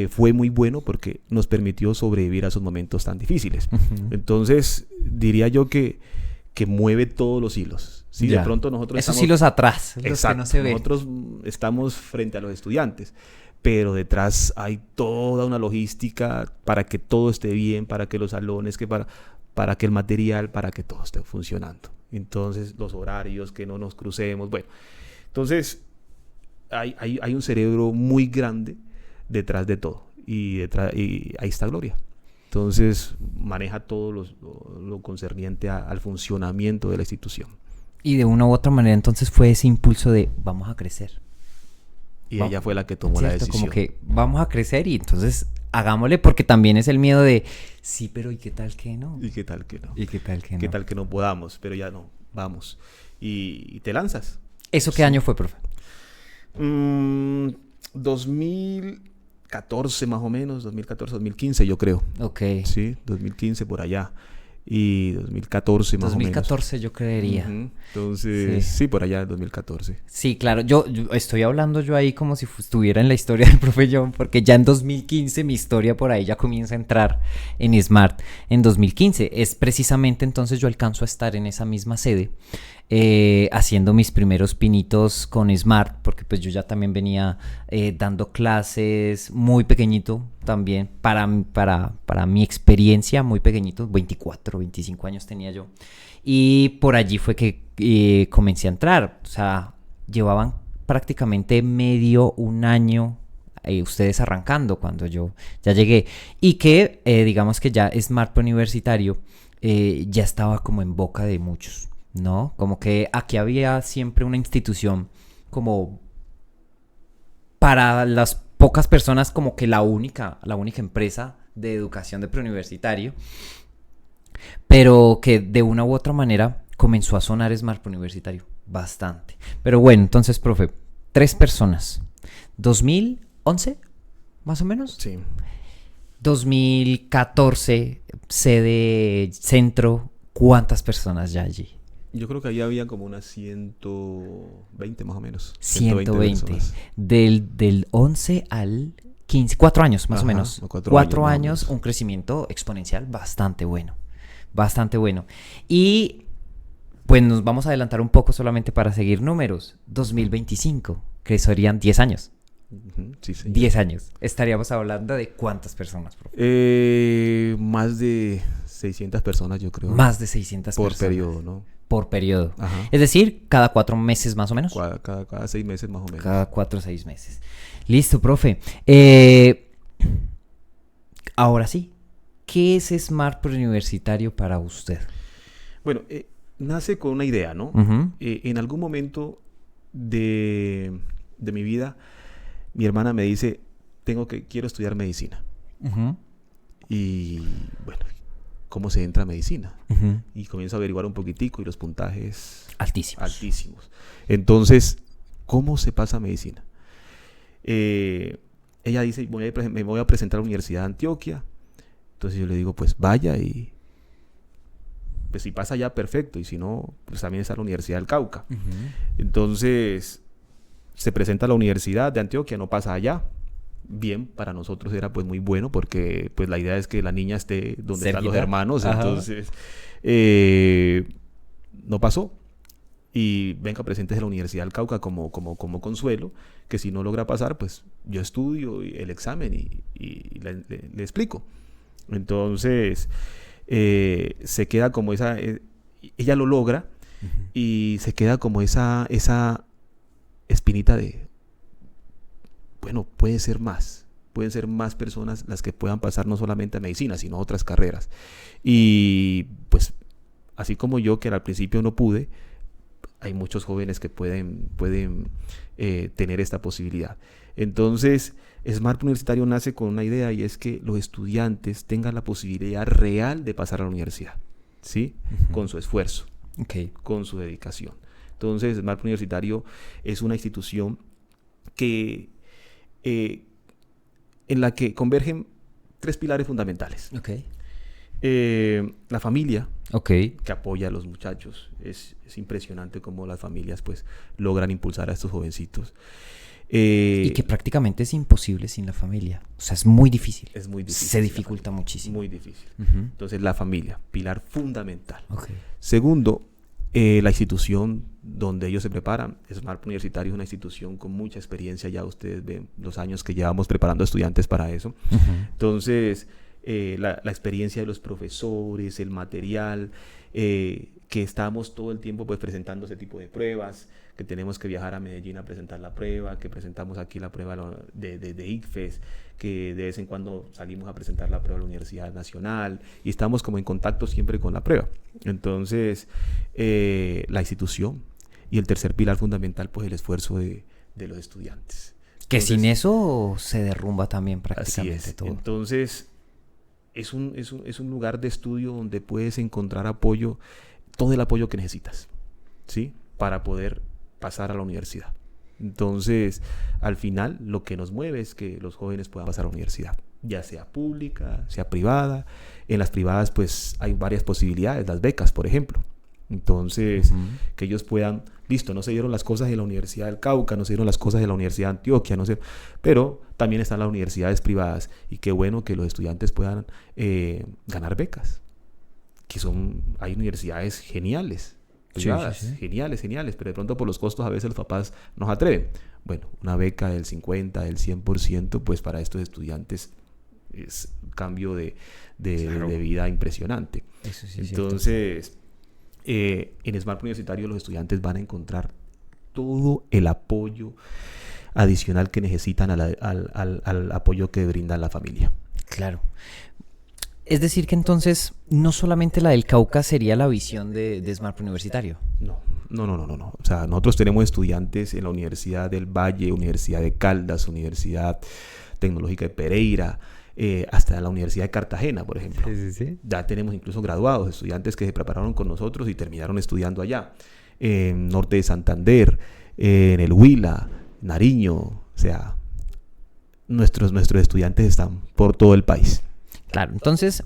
fue muy bueno porque nos permitió sobrevivir a esos momentos tan difíciles. Uh-huh. Entonces, diría yo que mueve todos los hilos. ¿Sí? De pronto nosotros esos hilos atrás, los exacto, que no se ven. Nosotros estamos frente a los estudiantes, pero detrás hay toda una logística para que todo esté bien, para que los salones, para que el material, para que todo esté funcionando. Entonces, los horarios, que no nos crucemos. Bueno, entonces hay un cerebro muy grande detrás de todo, y ahí está Gloria. Entonces, maneja todo lo concerniente al funcionamiento de la institución. Y de una u otra manera, entonces, fue ese impulso de vamos a crecer. Y ella fue la que tomó la decisión. Como que vamos a crecer, y entonces hagámosle, porque también es el miedo de sí, pero ¿y qué tal que no? ¿Y qué tal que no? ¿Y qué tal que no? ¿Qué tal que no podamos? Pero ya no, vamos. Y te lanzas. ¿Eso qué año fue, profe? 2014 más o menos, 2014, 2015 yo creo. Ok. Sí, 2015 por allá. Y 2014 más o menos. 2014 yo creería. Uh-huh. Entonces, sí, por allá en 2014. Sí, claro. Yo estoy hablando yo ahí como si estuviera en la historia del profe John, porque ya en 2015 mi historia por ahí ya comienza a entrar en Smart. En 2015 es precisamente entonces yo alcanzo a estar en esa misma sede, haciendo mis primeros pinitos con Smart, porque pues yo ya también venía dando clases muy pequeñito también, para mi experiencia muy pequeñito, 24, 25 años tenía yo, y por allí fue que comencé a entrar. O sea, llevaban prácticamente un año ustedes arrancando cuando yo ya llegué, y que digamos que ya Smart Universitario ya estaba como en boca de muchos, ¿no? Como que aquí había siempre una institución como para las pocas personas, como que la única empresa de educación de preuniversitario, pero que de una u otra manera comenzó a sonar Smart Universitario bastante. Pero bueno, entonces, profe, 3 personas. 2011, más o menos. Sí. 2014, sede centro, ¿cuántas personas ya allí? Yo creo que ahí había como unas 120 más o menos. 120. personas. Del 11 al 15, 4 años más o Ajá, menos. 4 4 años más o años, menos. un crecimiento exponencial bastante bueno. Bastante bueno. Y pues nos vamos a adelantar un poco solamente para seguir números. 2025, que serían 10 años. Ujú, sí, señor. 10 años. Estaríamos hablando de cuántas personas, profe. Más de 600 personas, yo creo. Más de 600 por personas. periodo, ¿no? Por periodo. Ajá. Es decir, cada 4 meses más o menos. Cada 6 meses más o menos. Cada 4 o 6 meses. Listo, profe. Ahora sí, ¿qué es Smart Preuniversitario para usted? Bueno, nace con una idea, ¿no? Ujú. En algún momento de mi vida, mi hermana me dice, quiero estudiar medicina. Ujú. Y bueno, ¿cómo se entra a medicina? Ujú. Y comienzo a averiguar un poquitico y los puntajes Altísimos. altísimos. Entonces, ¿cómo se pasa a medicina? Ella dice, me voy a presentar a la Universidad de Antioquia. Entonces yo le digo, pues vaya y pues si pasa ya, perfecto. Y si no, pues también está la Universidad del Cauca. Ujú. Entonces se presenta a la Universidad de Antioquia, no pasa allá. Bien, para nosotros era pues muy bueno porque pues la idea es que la niña esté donde están los Cerquita. hermanos. Ajá. Entonces no pasó. Y venga, presentes a la Universidad del Cauca como consuelo, que si no logra pasar, pues yo estudio el examen y le explico. Entonces se queda como esa, ella lo logra Ujú. y se queda como esa espinita de, bueno, pueden ser más personas las que puedan pasar no solamente a medicina, sino a otras carreras. Y pues así como yo, que al principio no pude, hay muchos jóvenes que pueden tener esta posibilidad. Entonces, Smart Universitario nace con una idea y es que los estudiantes tengan la posibilidad real de pasar a la universidad, ¿sí? Ujú. Con su esfuerzo, Ok. con su dedicación. Entonces, Smart Universitario es una institución que, en la que convergen 3 pilares fundamentales. Ok. La familia, Ok. que apoya a los muchachos. Es impresionante cómo las familias pues logran impulsar a estos jovencitos. Y que prácticamente es imposible sin la familia. O sea, es muy difícil. Es muy difícil. Se dificulta muchísimo. Muy difícil. Ujú. Entonces la familia, pilar fundamental. Ok. Segundo, la institución donde ellos se preparan. Smart Universitario es una institución con mucha experiencia. Ya ustedes ven los años que llevamos preparando estudiantes para eso. Ujú. Entonces, la experiencia de los profesores, el material, que estamos todo el tiempo pues presentando ese tipo de pruebas, que tenemos que viajar a Medellín a presentar la prueba, que presentamos aquí la prueba de ICFES, que de vez en cuando salimos a presentar la prueba a la Universidad Nacional y estamos como en contacto siempre con la prueba. Entonces, la institución y el tercer pilar fundamental pues el esfuerzo de los estudiantes. Que Entonces, sin eso se derrumba también así prácticamente es. todo. Entonces, es un lugar de estudio donde puedes encontrar apoyo, todo el apoyo que necesitas, ¿sí? Para poder pasar a la universidad. Entonces, al final, lo que nos mueve es que los jóvenes puedan pasar a la universidad, ya sea pública, sea privada. En las privadas, pues, hay varias posibilidades, las becas, por ejemplo. Entonces, que ellos puedan, listo, no se dieron las cosas en la Universidad del Cauca, no se dieron las cosas en la Universidad de Antioquia, no sé, pero también están las universidades privadas y qué bueno que los estudiantes puedan ganar becas, hay universidades geniales, privadas, Sí. geniales, pero de pronto por los costos a veces los papás no se atreven. Bueno, una beca del 50, del 100%, pues para estos estudiantes es un cambio de Claro. vida impresionante. Eso sí es Entonces, en Smart Universitario los estudiantes van a encontrar todo el apoyo adicional que necesitan al apoyo que brinda la familia. Claro. Es decir que entonces no solamente la del Cauca sería la visión de Smart Universitario. No. O sea, nosotros tenemos estudiantes en la Universidad del Valle, Universidad de Caldas, Universidad Tecnológica de Pereira, hasta la Universidad de Cartagena, por ejemplo. Sí. Ya tenemos incluso graduados, estudiantes que se prepararon con nosotros y terminaron estudiando allá. En Norte de Santander, en el Huila, Nariño, o sea, nuestros estudiantes están por todo el país. Claro, entonces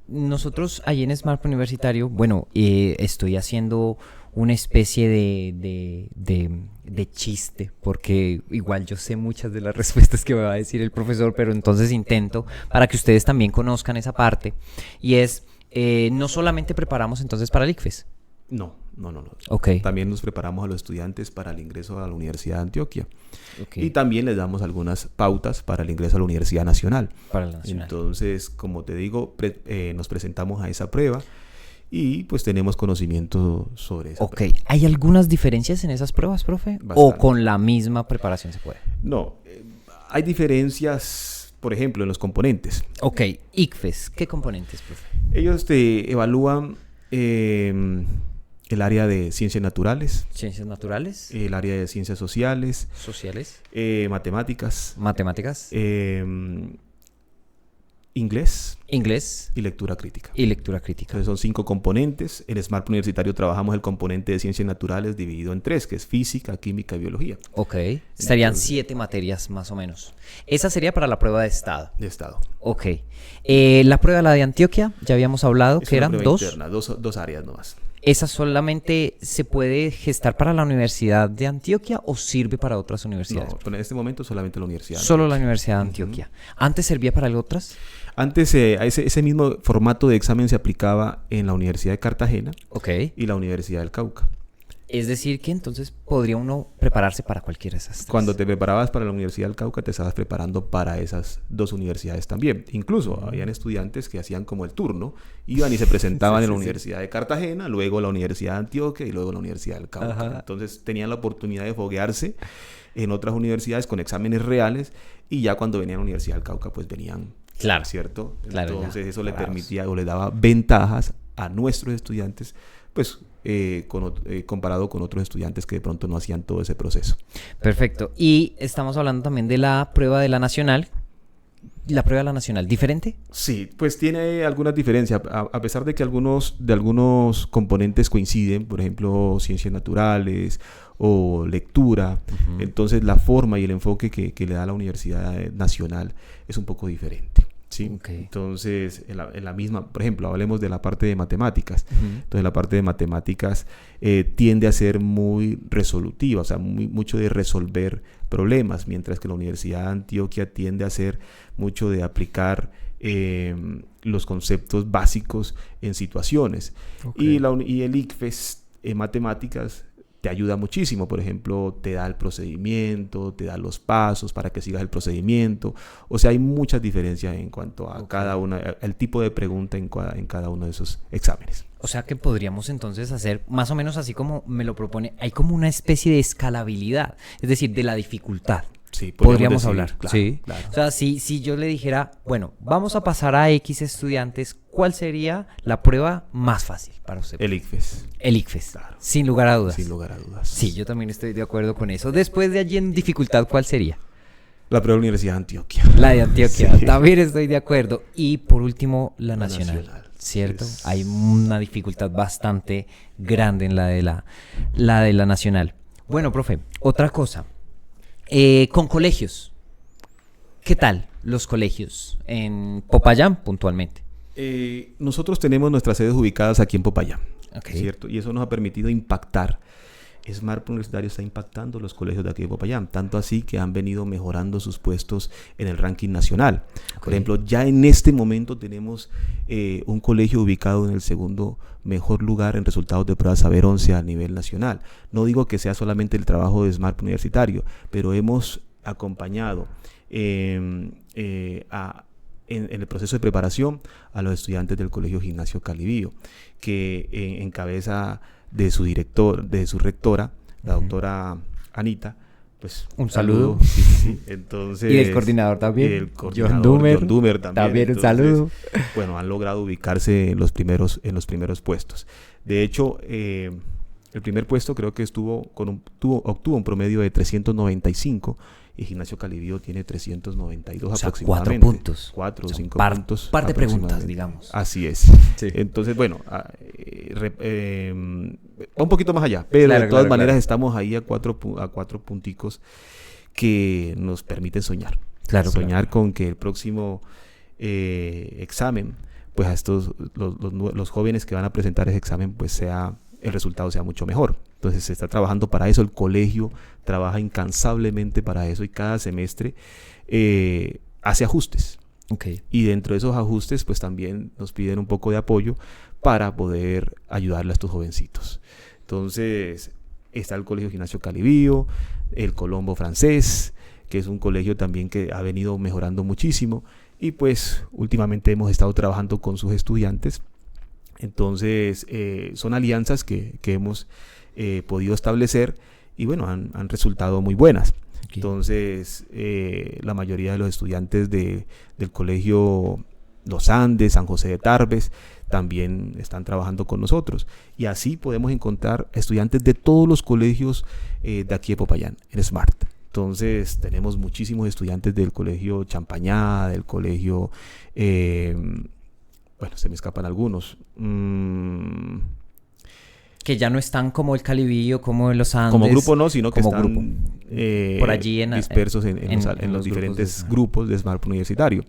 nosotros allí en Smart Universitario, bueno, estoy haciendo una especie de chiste, porque igual yo sé muchas de las respuestas que me va a decir el profesor, pero entonces intento para que ustedes también conozcan esa parte, y es, no solamente preparamos entonces para el ICFES. No. Ok. También nos preparamos a los estudiantes para el ingreso a la Universidad de Antioquia. Okay. Y también les damos algunas pautas para el ingreso a la Universidad Nacional. Para la Nacional. Entonces, como te digo, nos presentamos a esa prueba y pues tenemos conocimiento sobre esa prueba. ¿Hay algunas diferencias en esas pruebas, profe? Bastante. ¿O con la misma preparación se puede? No, hay diferencias, por ejemplo, en los componentes. Ok, ICFES, ¿qué componentes, profe? Ellos te evalúan el área de ciencias naturales. Ciencias naturales. El área de ciencias sociales. Sociales. Matemáticas. Matemáticas. Inglés. Inglés. Y lectura crítica. Y lectura crítica. Entonces son 5 componentes. En Smart Universitario trabajamos el componente de ciencias naturales dividido en 3, que es física, química y biología. Ok. Estarían 7 materias más o menos. Esa sería para la prueba de estado. De estado. Ok. La prueba la de Antioquia, ya habíamos hablado es que eran 2. Interna, dos áreas nomás. ¿Esa solamente se puede gestar para la Universidad de Antioquia o sirve para otras universidades? No, en este momento solamente la Universidad. Solo la Universidad de Antioquia. ¿Antes servía para otras? Antes ese mismo formato de examen se aplicaba en la Universidad de Cartagena y la Universidad del Cauca. Es decir, que entonces podría uno prepararse para cualquiera de esas 3. Cuando te preparabas para la Universidad del Cauca, te estabas preparando para esas 2 universidades también. Incluso habían estudiantes que hacían como el turno, iban y se presentaban en la Universidad de Cartagena, luego la Universidad de Antioquia y luego la Universidad del Cauca. Ajá. Entonces tenían la oportunidad de foguearse en otras universidades con exámenes reales y ya cuando venían a la Universidad del Cauca, pues venían, claro, ¿cierto? Claro, entonces eso le permitía o le daba ventajas a nuestros estudiantes, pues comparado con otros estudiantes que de pronto no hacían todo ese proceso. Perfecto. Y estamos hablando también de la prueba de la Nacional. ¿La prueba de la Nacional diferente? Sí, pues tiene algunas diferencias. A pesar de que algunos componentes coinciden, por ejemplo, ciencias naturales o lectura, entonces la forma y el enfoque que le da la Universidad Nacional es un poco diferente. ¿Sí? Okay. Entonces, en la misma, por ejemplo, hablemos de la parte de matemáticas. Entonces, la parte de matemáticas tiende a ser muy resolutiva, o sea, mucho de resolver problemas, mientras que la Universidad de Antioquia tiende a ser mucho de aplicar los conceptos básicos en situaciones. Okay. Y el ICFES en matemáticas te ayuda muchísimo. Por ejemplo, te da el procedimiento, te da los pasos para que sigas el procedimiento. O sea, hay muchas diferencias en cuanto a cada una, el tipo de pregunta en cada uno de esos exámenes. O sea que podríamos entonces hacer más o menos así como me lo propone. Hay como una especie de escalabilidad, es decir, de la dificultad. Sí, podríamos hablar. Claro, sí. Claro. O sea, si yo le dijera, bueno, vamos a pasar a X estudiantes, ¿cuál sería la prueba más fácil para usted? El ICFES. El ICFES, claro. Sin lugar a dudas. Sin lugar a dudas. Sí, yo también estoy de acuerdo con eso. Después de allí en dificultad, ¿cuál sería? La prueba de la Universidad de Antioquia. La de Antioquia, sí. También estoy de acuerdo. Y por último, la Nacional. ¿Cierto? Hay una dificultad bastante grande en la de la Nacional. Bueno, profe, otra cosa. Con colegios, ¿qué tal los colegios en Popayán puntualmente? Nosotros tenemos nuestras sedes ubicadas aquí en Popayán, okay. ¿Cierto? Y eso nos ha permitido impactar. Smart Universitario está impactando los colegios de aquí de Popayán, tanto así que han venido mejorando sus puestos en el ranking nacional. Okay. Por ejemplo, ya en este momento tenemos un colegio ubicado en el segundo mejor lugar en resultados de prueba Saber 11 a nivel nacional. No digo que sea solamente el trabajo de Smart Universitario, pero hemos acompañado en el proceso de preparación a los estudiantes del Colegio Gimnasio Calibío, que en cabeza de su rectora, la doctora Anita, pues un saludo. Sí. Entonces, y el coordinador también, el coordinador John Dumer también. Entonces, un saludo. Bueno, han logrado ubicarse en los primeros puestos. De hecho, el primer puesto creo que obtuvo un promedio de 395 y Gimnasio Calibío tiene 392 aproximadamente. 4 puntos. 4 o 5 puntos. Par de preguntas, digamos. Así es. Sí. Entonces, bueno, un poquito más allá, pero de todas maneras estamos ahí a cuatro punticos que nos permiten soñar. Soñar con que el próximo examen pues a los jóvenes que van a presentar ese examen, pues el resultado sea mucho mejor. Entonces se está trabajando para eso, el colegio trabaja incansablemente para eso y cada semestre hace ajustes. Okay. Y dentro de esos ajustes, pues también nos piden un poco de apoyo para poder ayudarle a estos jovencitos. Entonces está el Colegio Gimnasio Calibío, el Colombo Francés, que es un colegio también que ha venido mejorando muchísimo, y pues últimamente hemos estado trabajando con sus estudiantes. Entonces son alianzas que hemos podido establecer y bueno, han resultado muy buenas. Okay. Entonces la mayoría de los estudiantes del colegio Los Andes, San José de Tarbes, también están trabajando con nosotros, y así podemos encontrar estudiantes de todos los colegios de aquí de Popayán en Smart. Entonces tenemos muchísimos estudiantes del colegio Champañá, del colegio bueno, se me escapan algunos. Que ya no están como el Calibío, como en Los Andes. Como grupo no, sino que están por allí dispersos en los diferentes grupos de Smart Universitario.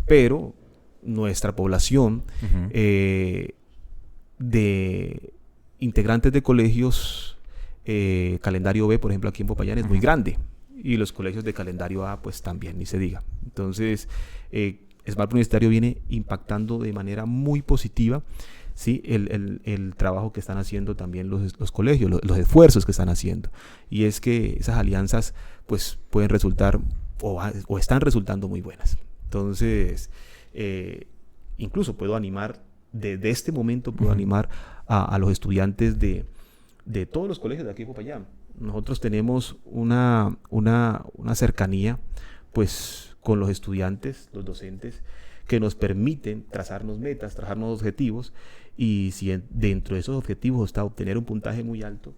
Pero nuestra población de integrantes de colegios calendario B, por ejemplo, aquí en Popayán es muy grande. Y los colegios de calendario A, pues también, ni se diga. Entonces, Smart Universitario viene impactando de manera muy positiva, ¿sí? el trabajo que están haciendo también los colegios, los esfuerzos que están haciendo. Y es que esas alianzas pues pueden resultar o están resultando muy buenas. Entonces, incluso puedo animar, desde este momento puedo animar a los estudiantes de todos los colegios de aquí de Popayán. Nosotros tenemos una cercanía pues con los estudiantes, los docentes, que nos permiten trazarnos metas, trazarnos objetivos, y si dentro de esos objetivos está obtener un puntaje muy alto,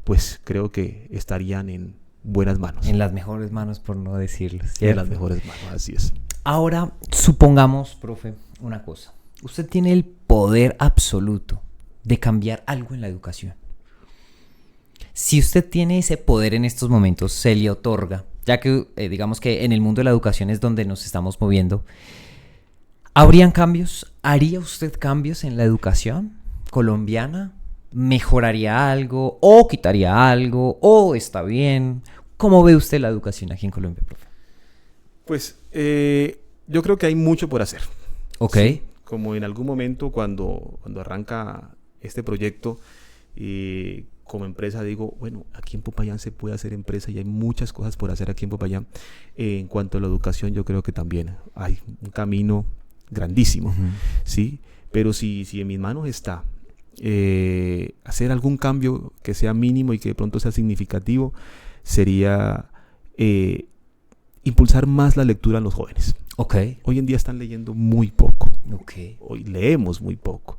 pues creo que estarían en buenas manos. En las mejores manos, por no decirlo, ¿cierto? En las mejores manos, así es. Ahora, supongamos, profe, una cosa. Usted tiene el poder absoluto de cambiar algo en la educación. Si usted tiene ese poder en estos momentos, se le otorga, ya que digamos que en el mundo de la educación es donde nos estamos moviendo, ¿habrían cambios? ¿Haría usted cambios en la educación colombiana? ¿Mejoraría algo? ¿O quitaría algo? ¿O está bien? ¿Cómo ve usted la educación aquí en Colombia, profe? Pues yo creo que hay mucho por hacer. Ok. Sí, como en algún momento cuando arranca este proyecto, como empresa digo, bueno, aquí en Popayán se puede hacer empresa y hay muchas cosas por hacer aquí en Popayán. En cuanto a la educación, yo creo que también hay un camino grandísimo, ¿sí? Pero si en mis manos está hacer algún cambio que sea mínimo y que de pronto sea significativo, sería impulsar más la lectura en los jóvenes. Okay. Hoy en día están leyendo muy poco. Okay. Hoy leemos muy poco.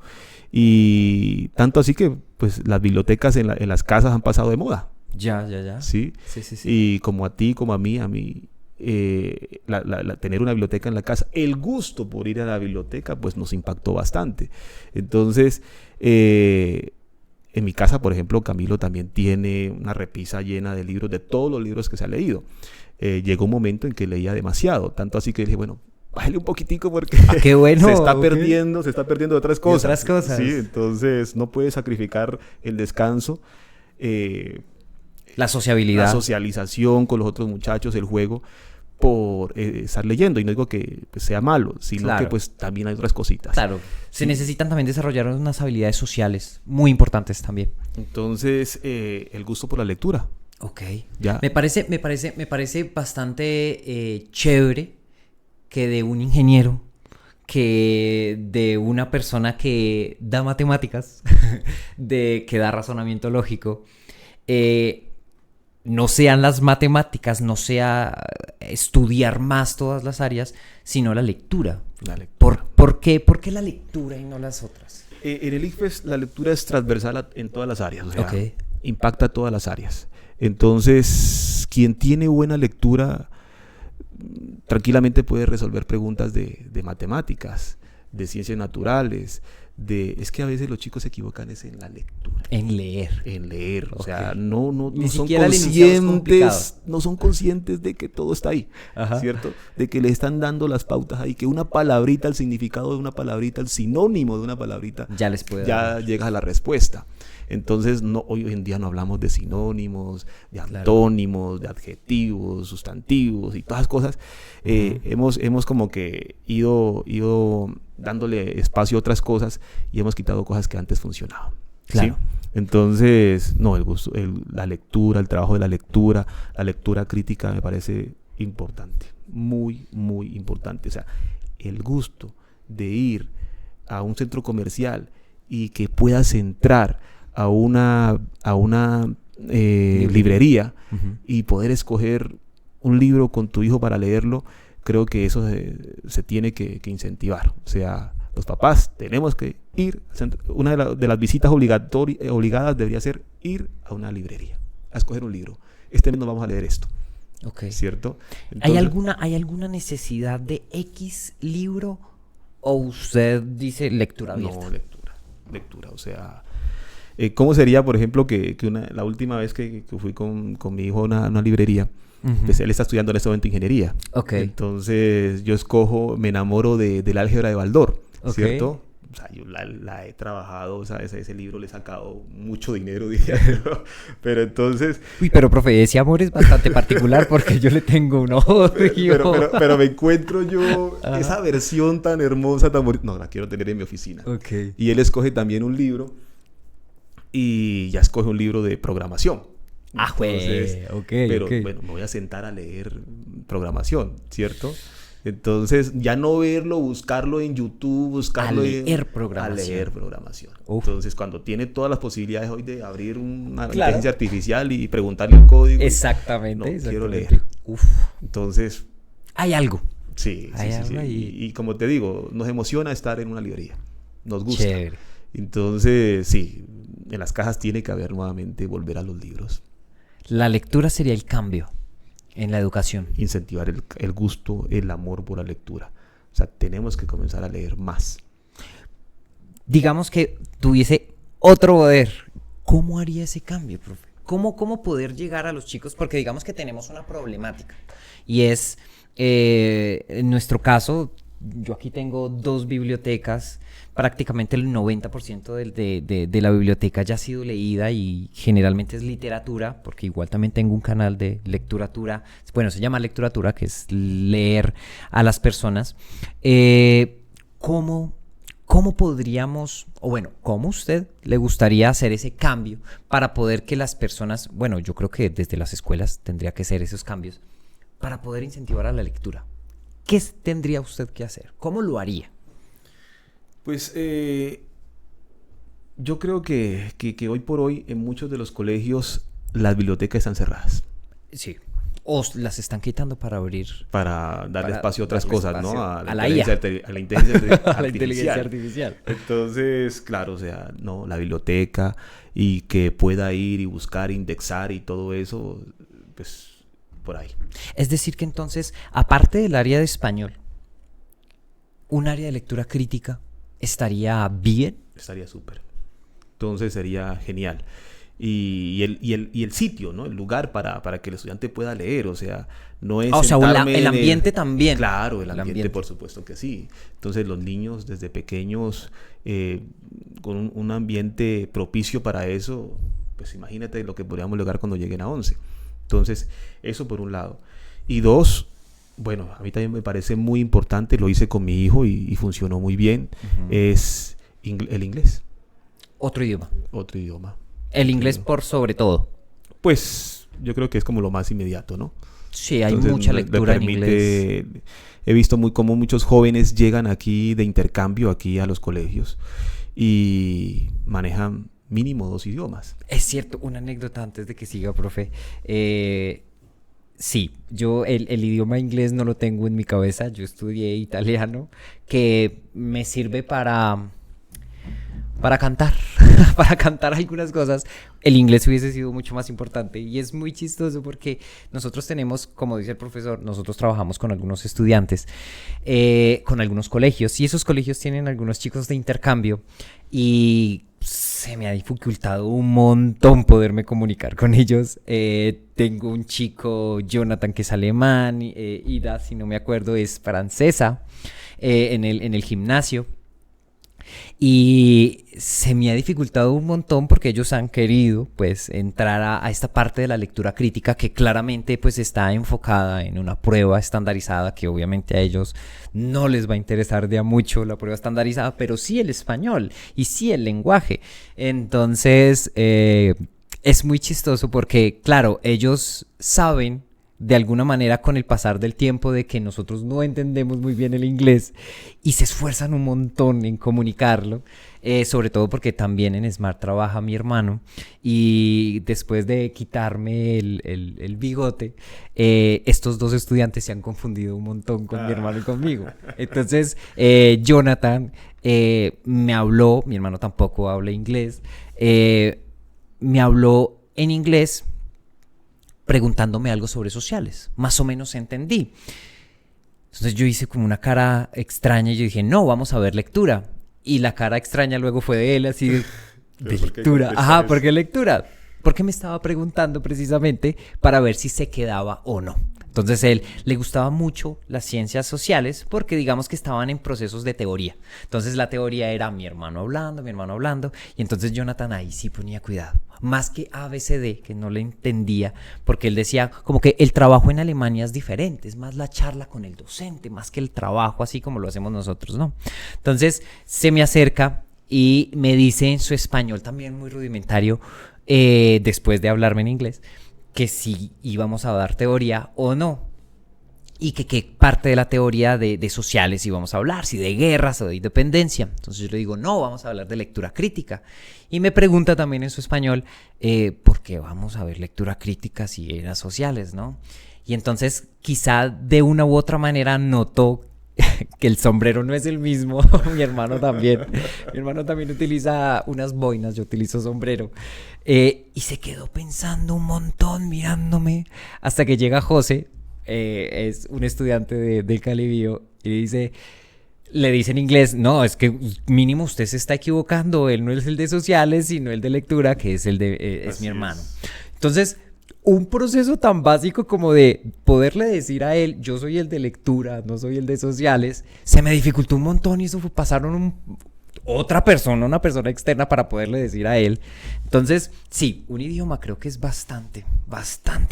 Y tanto así que pues las bibliotecas en las casas han pasado de moda. Ya. ¿Sí? Sí. Y como a ti, como a mí, tener una biblioteca en la casa, el gusto por ir a la biblioteca, pues nos impactó bastante. Entonces, en mi casa, por ejemplo, Camilo también tiene una repisa llena de libros, de todos los libros que se ha leído. Llegó un momento en que leía demasiado, tanto así que dije, bueno, bájale un poquitico porque qué bueno, se está perdiendo de otras cosas. De otras cosas. Sí, entonces no puede sacrificar el descanso, la sociabilidad, la socialización con los otros muchachos, el juego, por estar leyendo. Y no digo que pues, sea malo, sino que pues también hay otras cositas. Claro, sí. Se necesitan también desarrollar unas habilidades sociales muy importantes también. Entonces, el gusto por la lectura. Ok. Ya. Me parece bastante chévere que de un ingeniero, que de una persona que da matemáticas, que da razonamiento lógico, no sean las matemáticas, no sea estudiar más todas las áreas, sino la lectura. ¿Por qué la lectura y no las otras? En el ICFES la lectura es transversal en todas las áreas, o sea, impacta todas las áreas. Entonces, quien tiene buena lectura tranquilamente puede resolver preguntas de matemáticas, de ciencias naturales, es que a veces los chicos se equivocan es en la lectura. En leer. En leer, o Ok. sea, no Ni son siquiera el enunciado es complicado. conscientes, no son conscientes de que todo está ahí, Ajá. ¿cierto? De que le están dando las pautas ahí, que una palabrita, el significado de una palabrita, el sinónimo de una palabrita, Ya les puedo ya dar. llegas a la respuesta. Entonces, hoy en día no hablamos de sinónimos, de Claro. antónimos, de adjetivos, sustantivos y todas las cosas. Hemos como que ido dándole espacio a otras cosas y hemos quitado cosas que antes funcionaban. Claro. ¿Sí? Entonces, no, la lectura, el trabajo de la lectura crítica me parece importante, muy, muy importante. O sea, el gusto de ir a un centro comercial y que puedas entrar a una librería Ujú. y poder escoger un libro con tu hijo para leerlo, creo que eso se tiene que incentivar. O sea, los papás tenemos que ir, una de las visitas obligadas debería ser ir a una librería, a escoger un libro. Este mes nos vamos a leer esto, Ok. ¿cierto? ¿Hay Entonces, ¿Hay alguna necesidad de X libro o usted dice lectura abierta? no, lectura, o sea, ¿cómo sería, por ejemplo, que la última vez que fui con mi hijo a una librería, Ujú. pues él está estudiando en este momento ingeniería. Ok. Entonces yo me enamoro del álgebra de Baldor, Ok. ¿cierto? O sea, yo la he trabajado, o sea, ese libro le he sacado mucho dinero, diría yo. Pero entonces, Uy, pero profe, ese amor es bastante particular porque yo le tengo un odio. pero me encuentro yo Ajá. esa versión tan hermosa, tan bonita. No, la quiero tener en mi oficina. Ok. Y él escoge también un libro y ya escoge un libro de programación. Ah, Entonces, ok, pero ok. bueno, me voy a sentar a leer programación, ¿cierto? Entonces, ya no verlo, buscarlo en YouTube, buscarlo A leer programación. A leer programación. Uf. Entonces, cuando tiene todas las posibilidades hoy de abrir una Claro. inteligencia artificial y preguntarle el código. Exactamente. No, quiero exactamente. leer. Uf. Entonces, Hay algo. sí. Hay algo ahí. Y como te digo, nos emociona estar en una librería. Nos gusta. Chévere. Entonces, sí, en las cajas tiene que haber nuevamente volver a los libros. La lectura sería el cambio en la educación. Incentivar el gusto, el amor por la lectura. O sea, tenemos que comenzar a leer más. Digamos que tuviese otro poder. ¿Cómo haría ese cambio, profe? ¿Cómo poder llegar a los chicos? Porque digamos que tenemos una problemática. Y es, en nuestro caso, yo aquí tengo 2 bibliotecas. Prácticamente el 90% de la biblioteca ya ha sido leída y generalmente es literatura, porque igual también tengo un canal de lecturatura. Bueno, se llama lecturatura, que es leer a las personas. ¿Cómo podríamos, o bueno, cómo usted le gustaría hacer ese cambio para poder que las personas, bueno, yo creo que desde las escuelas tendría que ser esos cambios, para poder incentivar a la lectura? ¿Qué tendría usted que hacer? ¿Cómo lo haría? Pues yo creo que hoy por hoy en muchos de los colegios las bibliotecas están cerradas. Sí. O las están quitando para abrir. Para darle Para espacio a otras darle cosas, espacio ¿no? a la IA. A la inteligencia A la inteligencia artificial. artificial. Entonces, claro, o sea, no, la biblioteca y que pueda ir y buscar, indexar y todo eso, pues por ahí. Es decir que entonces, aparte del área de español, un área de lectura crítica estaría bien. Estaría súper. Entonces sería genial. Y el sitio, ¿no? El lugar para que el estudiante pueda leer, o sea, no es O sea, sentarme el en ambiente también. Claro, el ambiente por supuesto que sí. Entonces los niños desde pequeños con un ambiente propicio para eso, pues imagínate lo que podríamos lograr cuando lleguen a 11. Entonces, eso por un lado. Y dos, bueno, a mí también me parece muy importante, lo hice con mi hijo y funcionó muy bien, es el inglés, Otro idioma. otro idioma. El inglés por sobre todo. Pues yo creo que es como lo más inmediato, ¿no? Sí, hay Entonces, mucha le lectura en permite- inglés. He visto cómo muchos jóvenes llegan aquí de intercambio aquí a los colegios y manejan mínimo 2 idiomas. Es cierto, una anécdota antes de que siga, profe. Sí, yo el idioma inglés no lo tengo en mi cabeza. Yo estudié italiano, que me sirve para cantar, para cantar algunas cosas, el inglés hubiese sido mucho más importante. Y es muy chistoso porque nosotros tenemos, como dice el profesor, nosotros trabajamos con algunos estudiantes, con algunos colegios, y esos colegios tienen algunos chicos de intercambio, y se me ha dificultado un montón poderme comunicar con ellos. Tengo un chico, Jonathan, que es alemán, Ida, si no me acuerdo, es francesa, en el gimnasio. Y se me ha dificultado un montón porque ellos han querido pues entrar a esta parte de la lectura crítica que claramente pues está enfocada en una prueba estandarizada que obviamente a ellos no les va a interesar de a mucho la prueba estandarizada, pero sí el español y sí el lenguaje. Entonces es muy chistoso porque claro, ellos saben de alguna manera con el pasar del tiempo de que nosotros no entendemos muy bien el inglés y se esfuerzan un montón en comunicarlo, sobre todo porque también en Smart trabaja mi hermano y después de quitarme el bigote, estos dos estudiantes se han confundido un montón con mi hermano y conmigo. Entonces Jonathan me habló, mi hermano tampoco habla inglés, me habló en inglés preguntándome algo sobre sociales. Más o menos entendí. Entonces yo hice como una cara extraña y yo dije, no, vamos a ver lectura. Y la cara extraña luego fue de él, así de lectura. Ajá, ¿por qué lectura? Porque me estaba preguntando precisamente para ver si se quedaba o no. Entonces él le gustaba mucho las ciencias sociales porque digamos que estaban en procesos de teoría. Entonces la teoría era mi hermano hablando, y entonces Jonathan ahí sí ponía cuidado. Más que ABCD, que no le entendía, porque él decía como que el trabajo en Alemania es diferente, es más la charla con el docente, más que el trabajo así como lo hacemos nosotros, ¿no? Entonces se me acerca y me dice en su español también muy rudimentario, después de hablarme en inglés, que si íbamos a dar teoría o no, y que qué parte de la teoría de sociales íbamos a hablar, si de guerras o de independencia. Entonces yo le digo, no, vamos a hablar de lectura crítica. Y me pregunta también en su español, ¿por qué vamos a ver lectura crítica si era sociales, no? Y entonces quizá de una u otra manera notó que el sombrero no es el mismo. Mi hermano también utiliza unas boinas, yo utilizo sombrero, y se quedó pensando un montón mirándome hasta que llega José, es un estudiante del Calibío, y le dice en inglés, no, es que mínimo usted se está equivocando, él no es el de sociales sino el de lectura, que es el de es mi hermano. Entonces un proceso tan básico como de poderle decir a él, yo soy el de lectura, no soy el de sociales, se me dificultó un montón y eso pasaron otra persona, una persona externa para poderle decir a él. Entonces, sí, un idioma creo que es bastante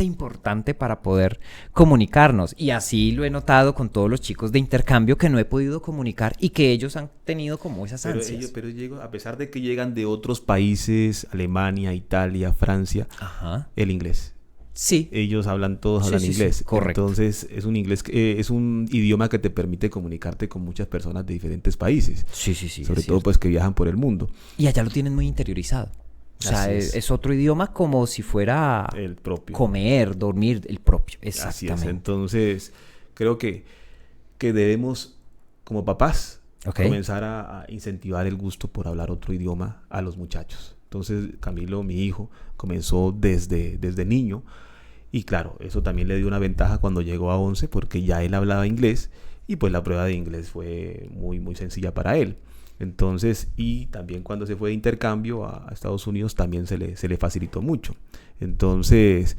importante para poder comunicarnos. Y así lo he notado con todos los chicos de intercambio que no he podido comunicar y que ellos han tenido como esas ansias. Pero ellos, a pesar de que llegan de otros países, Alemania, Italia, Francia, ajá, el inglés. Sí. Ellos hablan inglés. Sí, correcto. Entonces es un inglés, es un idioma que te permite comunicarte con muchas personas de diferentes países. Sí. Sobre todo pues que viajan por el mundo. Y allá lo tienen muy interiorizado. O sea, es otro idioma como si fuera el propio. Comer, dormir, el propio. Exactamente. Así es. Entonces creo que debemos, como papás, comenzar a incentivar el gusto por hablar otro idioma a los muchachos. Entonces Camilo, mi hijo, comenzó desde niño y claro, eso también le dio una ventaja cuando llegó a 11 porque ya él hablaba inglés y pues la prueba de inglés fue muy, muy sencilla para él. Entonces, y también cuando se fue de intercambio a Estados Unidos también se le facilitó mucho. Entonces,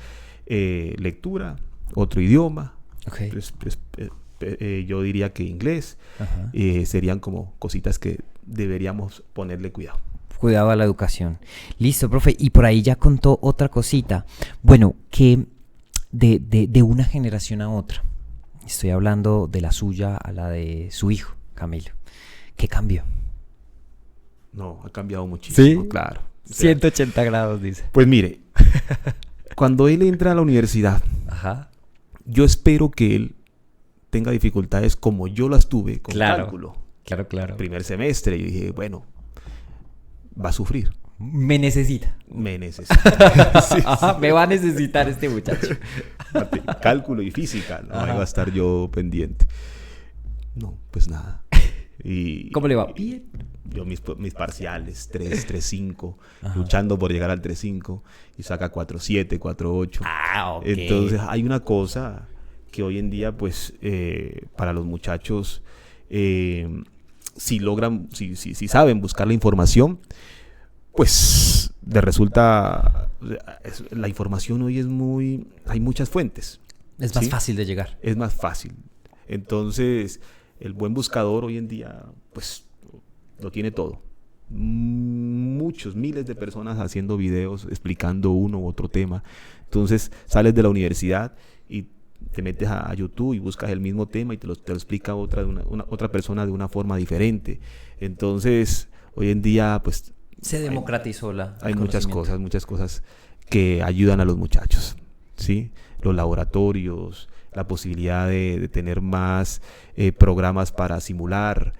lectura, otro idioma, yo diría que inglés, serían como cositas que deberíamos ponerle cuidado. Cuidado a la educación. Listo, profe. Y por ahí ya contó otra cosita. Bueno, que de una generación a otra, estoy hablando de la suya a la de su hijo, Camilo, ¿qué cambió? No, ha cambiado muchísimo, ¿sí? Claro. O sea, 180 grados, dice. Pues mire, cuando él entra a la universidad, yo espero que él tenga dificultades como yo las tuve con cálculo. Claro. Primer semestre, yo dije, bueno, va a sufrir. Me necesita. Sí. Me va a necesitar este muchacho. Cálculo y física, no va a estar yo pendiente. No, pues nada. ¿Cómo le va? Bien. yo mis parciales, 3, 3.5, Ajá. luchando por llegar al 3.5 y saca 4.7, 4.8. Ah, ok. Entonces hay una cosa que hoy en día, pues, para los muchachos, si logran, si saben buscar la información, pues la información hoy es hay muchas fuentes. Es más ¿sí? fácil de llegar. Es más fácil. Entonces, el buen buscador hoy en día, pues, lo tiene todo. Muchos, miles de personas haciendo videos explicando uno u otro tema. Entonces, sales de la universidad y te metes a YouTube y buscas el mismo tema y te lo explica otra persona de una forma diferente. Entonces, hoy en día, pues, Se democratizó hay el muchas conocimiento. cosas que ayudan a los muchachos, ¿sí? Los laboratorios, la posibilidad de tener más programas para simular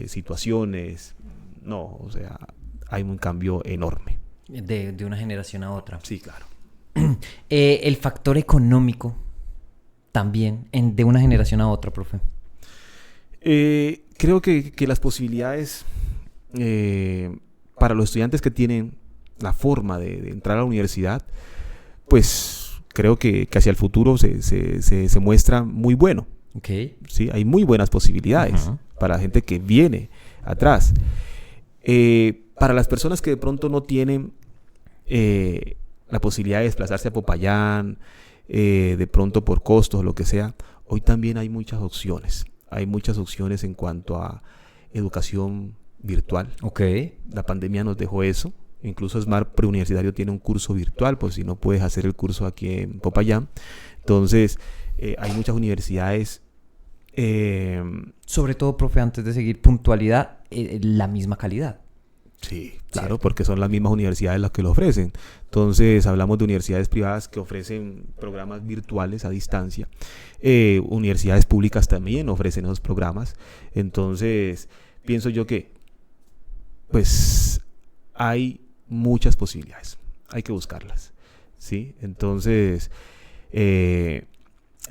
situaciones. No, o sea, hay un cambio enorme. De una generación a otra. Sí, claro. El factor económico también de una generación a otra, profe. Creo que las posibilidades para los estudiantes que tienen la forma de entrar a la universidad, pues creo que hacia el futuro se muestra muy bueno. Ok. ¿Sí? Hay muy buenas posibilidades para la gente que viene atrás. Para las personas que de pronto no tienen la posibilidad de desplazarse a Popayán, de pronto por costos o lo que sea, hoy también hay muchas opciones. Hay muchas opciones en cuanto a educación virtual. Ok. La pandemia nos dejó eso. Incluso Smart Preuniversitario tiene un curso virtual por si no puedes hacer el curso aquí en Popayán. Entonces, hay muchas universidades. Sobre todo, profe, antes de seguir, puntualidad, la misma calidad. Sí, claro, ¿Cierto? porque son las mismas universidades las que lo ofrecen. Entonces, hablamos de universidades privadas que ofrecen programas virtuales a distancia. Universidades públicas también ofrecen esos programas. Entonces, pienso yo que, pues, hay muchas posibilidades. Hay que buscarlas, ¿sí? Entonces, en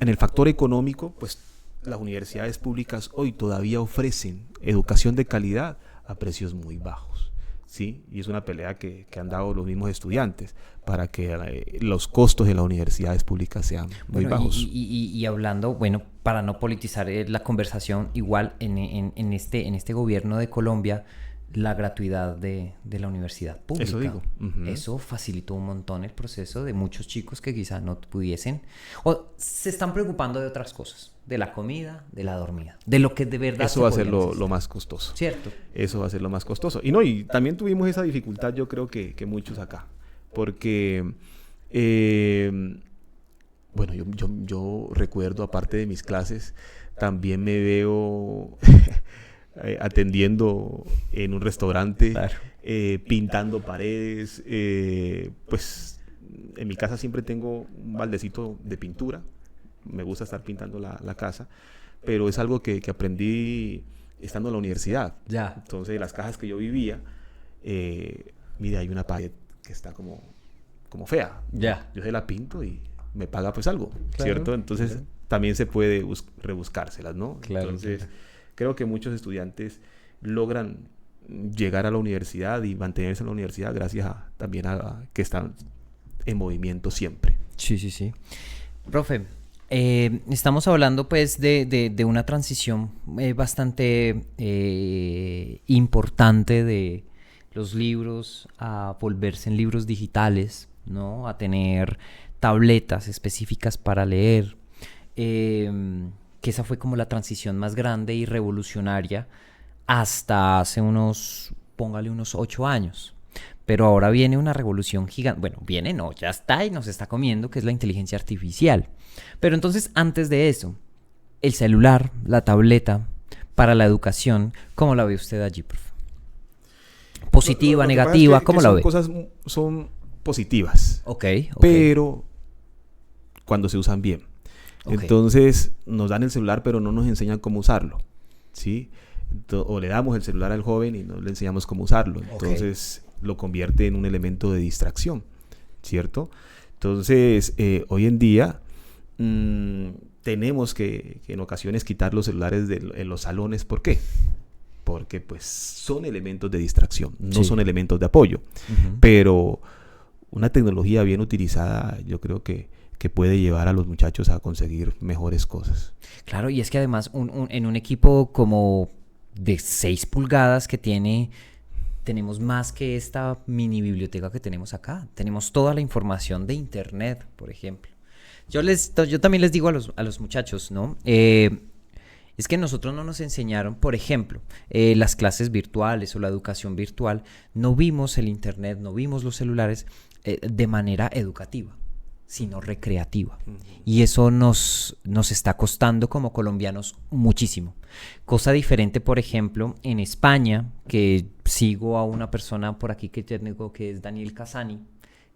el factor económico, pues, las universidades públicas hoy todavía ofrecen educación de calidad a precios muy bajos, ¿sí? Y es una pelea que han dado los mismos estudiantes para que los costos de las universidades públicas sean muy bajos. Y hablando, bueno, para no politizar la conversación, igual en este gobierno de Colombia, la gratuidad de la universidad pública. Eso digo. Uh-huh. Eso facilitó un montón el proceso de muchos chicos que quizás no pudiesen o se están preocupando de otras cosas, de la comida, de la dormida, de lo que de verdad eso va a ser lo más costoso. Cierto. Eso va a ser lo más costoso. Y también tuvimos esa dificultad, yo creo que muchos acá, porque bueno, yo recuerdo, aparte de mis clases, también me veo atendiendo en un restaurante, Claro. Pintando paredes. Pues en mi casa siempre tengo un baldecito de pintura. Me gusta estar pintando la casa, pero es algo que aprendí estando en la universidad. Ya. Entonces, las cajas que yo vivía, mire, hay una pared que está como fea. Ya. Yo se la pinto y me paga pues algo, Claro, ¿cierto? Entonces, claro. también se puede rebuscárselas, ¿no? Claro, Entonces, claro. creo que muchos estudiantes logran llegar a la universidad y mantenerse en la universidad gracias también a que están en movimiento siempre. Sí, sí, sí. Profe, estamos hablando pues de una transición bastante importante de los libros a volverse en libros digitales, ¿no? A tener tabletas específicas para leer. Que esa fue como la transición más grande y revolucionaria hasta hace póngale unos 8 años. Pero ahora viene una revolución gigante. Bueno, ya está y nos está comiendo, que es la inteligencia artificial. Pero entonces, antes de eso, el celular, la tableta, para la educación, ¿cómo la ve usted allí, profe? ¿Positiva, Lo que negativa? pasa es ¿Cómo que la son ve? cosas son positivas, Ok. pero cuando se usan bien. Ok. Entonces, nos dan el celular, pero no nos enseñan cómo usarlo, ¿sí? O le damos el celular al joven y no le enseñamos cómo usarlo. Entonces, lo convierte en un elemento de distracción, ¿cierto? Entonces, hoy en día tenemos que en ocasiones quitar los celulares en los salones. ¿Por qué? porque pues son elementos de distracción, no Sí. son elementos de apoyo. Pero una tecnología bien utilizada, yo creo que puede llevar a los muchachos a conseguir mejores cosas. Claro, y es que además en un equipo como de 6 pulgadas que tenemos más que esta mini biblioteca que tenemos acá. Tenemos toda la información de internet, por ejemplo. Yo también les digo a los muchachos, ¿no? Es que nosotros no nos enseñaron, por ejemplo, las clases virtuales o la educación virtual. No vimos el internet, no vimos los celulares de manera educativa, sino recreativa. Y eso nos está costando como colombianos muchísimo. Cosa diferente, por ejemplo, en España, que sigo a una persona por aquí que tengo, que es Daniel Casani,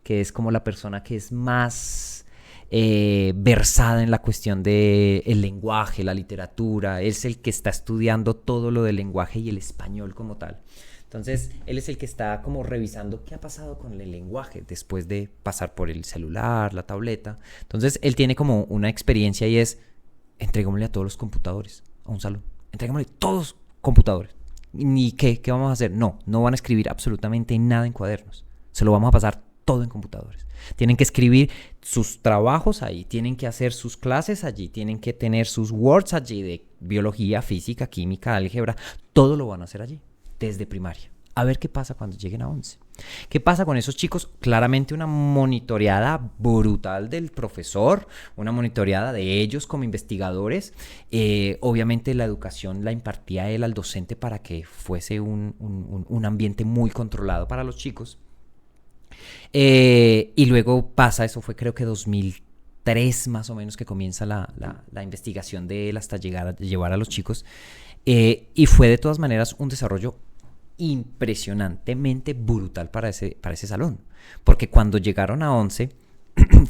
que es como la persona que es más versada en la cuestión del lenguaje, la literatura. Es el que está estudiando todo lo del lenguaje y el español como tal. Entonces, él es el que está como revisando qué ha pasado con el lenguaje después de pasar por el celular, la tableta. Entonces, él tiene como una experiencia y es, entreguémosle a todos los computadores a un salón. Entreguémosle todos computadores. ¿Ni qué vamos a hacer? No van a escribir absolutamente nada en cuadernos. Se lo vamos a pasar todo en computadores. Tienen que escribir sus trabajos ahí, tienen que hacer sus clases allí, tienen que tener sus words allí de biología, física, química, álgebra. Todo lo van a hacer allí, desde primaria. A ver qué pasa cuando lleguen a 11. ¿Qué pasa con esos chicos? Claramente una monitoreada brutal del profesor, una monitoreada de ellos como investigadores. Obviamente la educación la impartía él al docente para que fuese un ambiente muy controlado para los chicos. Y luego pasa, eso fue creo que 2003 más o menos que comienza la investigación de él hasta llevar a los chicos. Y fue de todas maneras un desarrollo impresionantemente brutal para ese salón. Porque cuando llegaron a 11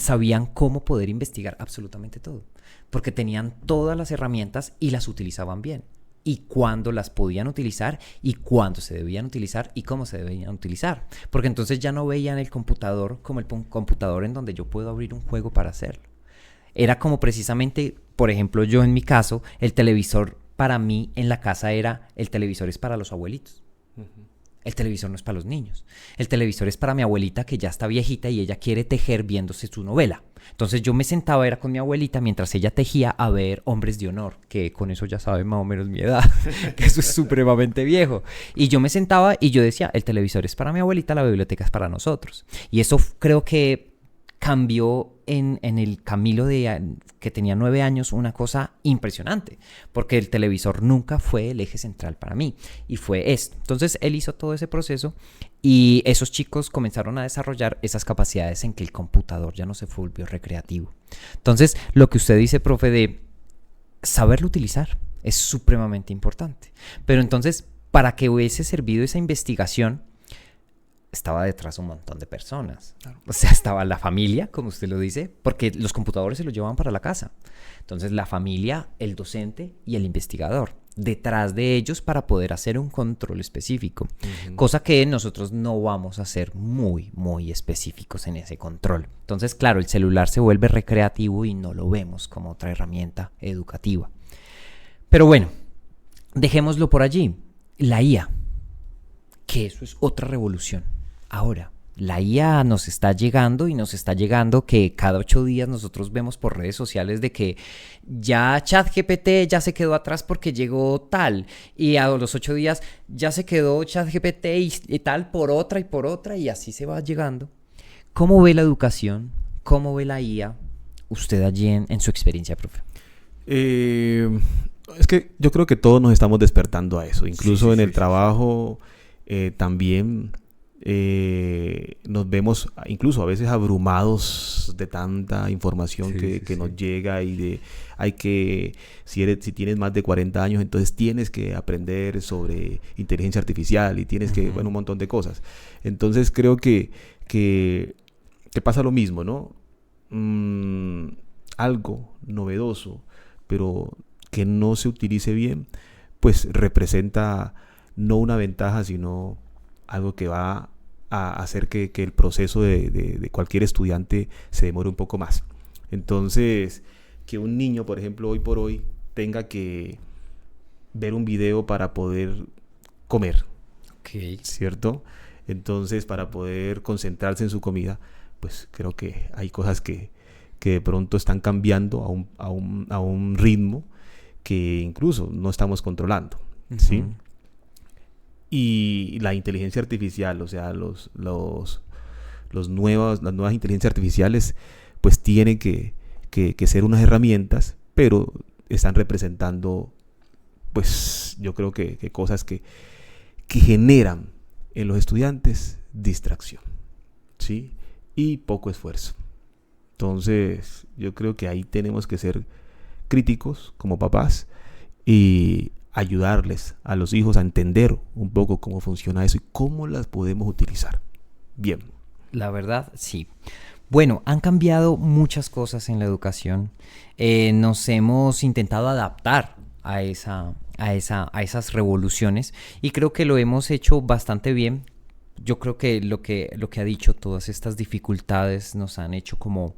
sabían cómo poder investigar absolutamente todo. Porque tenían todas las herramientas y las utilizaban bien. Y cuándo las podían utilizar y cuándo se debían utilizar y cómo se debían utilizar. Porque entonces ya no veían el computador como el computador en donde yo puedo abrir un juego para hacerlo. Era como precisamente, por ejemplo, yo en mi caso, el televisor para mí en la casa era, el televisor es para los abuelitos. El televisor no es para los niños. El televisor es para mi abuelita que ya está viejita y ella quiere tejer viéndose su novela. Entonces yo me sentaba, era con mi abuelita, mientras ella tejía, a ver Hombres de Honor, que con eso ya saben más o menos mi edad, que eso es supremamente viejo. Y yo me sentaba y yo decía, el televisor es para mi abuelita, la biblioteca es para nosotros. Y eso creo que cambió en el Camilo que tenía 9 años una cosa impresionante, porque el televisor nunca fue el eje central para mí, y fue esto. Entonces él hizo todo ese proceso y esos chicos comenzaron a desarrollar esas capacidades en que el computador ya no se volvió recreativo. Entonces lo que usted dice, profe, de saberlo utilizar es supremamente importante. Pero entonces, para que hubiese servido esa investigación, estaba detrás un montón de personas. Claro. O sea, estaba la familia, como usted lo dice, porque los computadores se los llevaban para la casa. Entonces, la familia, el docente y el investigador, detrás de ellos para poder hacer un control específico. Cosa que nosotros no vamos a ser muy, muy específicos en ese control. Entonces, claro, el celular se vuelve recreativo y no lo vemos como otra herramienta educativa. Pero bueno, dejémoslo por allí. La IA, que eso es otra revolución. Ahora, la IA nos está llegando y nos está llegando que cada 8 días nosotros vemos por redes sociales de que ya ChatGPT ya se quedó atrás porque llegó tal, y a los 8 días ya se quedó ChatGPT y tal por otra y así se va llegando. ¿Cómo ve la educación? ¿Cómo ve la IA usted allí en su experiencia, profe? Es que yo creo que todos nos estamos despertando a eso, incluso en el trabajo. También nos vemos incluso a veces abrumados de tanta información que nos llega y si tienes más de 40 años, entonces tienes que aprender sobre inteligencia artificial y tienes que, un montón de cosas. Entonces creo que pasa lo mismo, ¿no? Algo novedoso, pero que no se utilice bien, pues representa no una ventaja, sino algo que va a hacer que el proceso de cualquier estudiante se demore un poco más. Entonces, que un niño, por ejemplo, hoy por hoy, tenga que ver un video para poder comer, Ok. ¿cierto? Entonces, para poder concentrarse en su comida, pues creo que hay cosas que de pronto están cambiando a un ritmo que incluso no estamos controlando, ¿sí? Ujú. Y la inteligencia artificial, o sea, las nuevas inteligencias artificiales, pues tienen que ser unas herramientas, pero están representando, pues yo creo que cosas que generan en los estudiantes distracción, ¿sí? Y poco esfuerzo. Entonces, yo creo que ahí tenemos que ser críticos como papás y ayudarles a los hijos a entender un poco cómo funciona eso y cómo las podemos utilizar. Bien. La verdad, sí. Bueno, han cambiado muchas cosas en la educación. Nos hemos intentado adaptar a esas revoluciones y creo que lo hemos hecho bastante bien. Yo creo que lo que ha dicho, todas estas dificultades nos han hecho como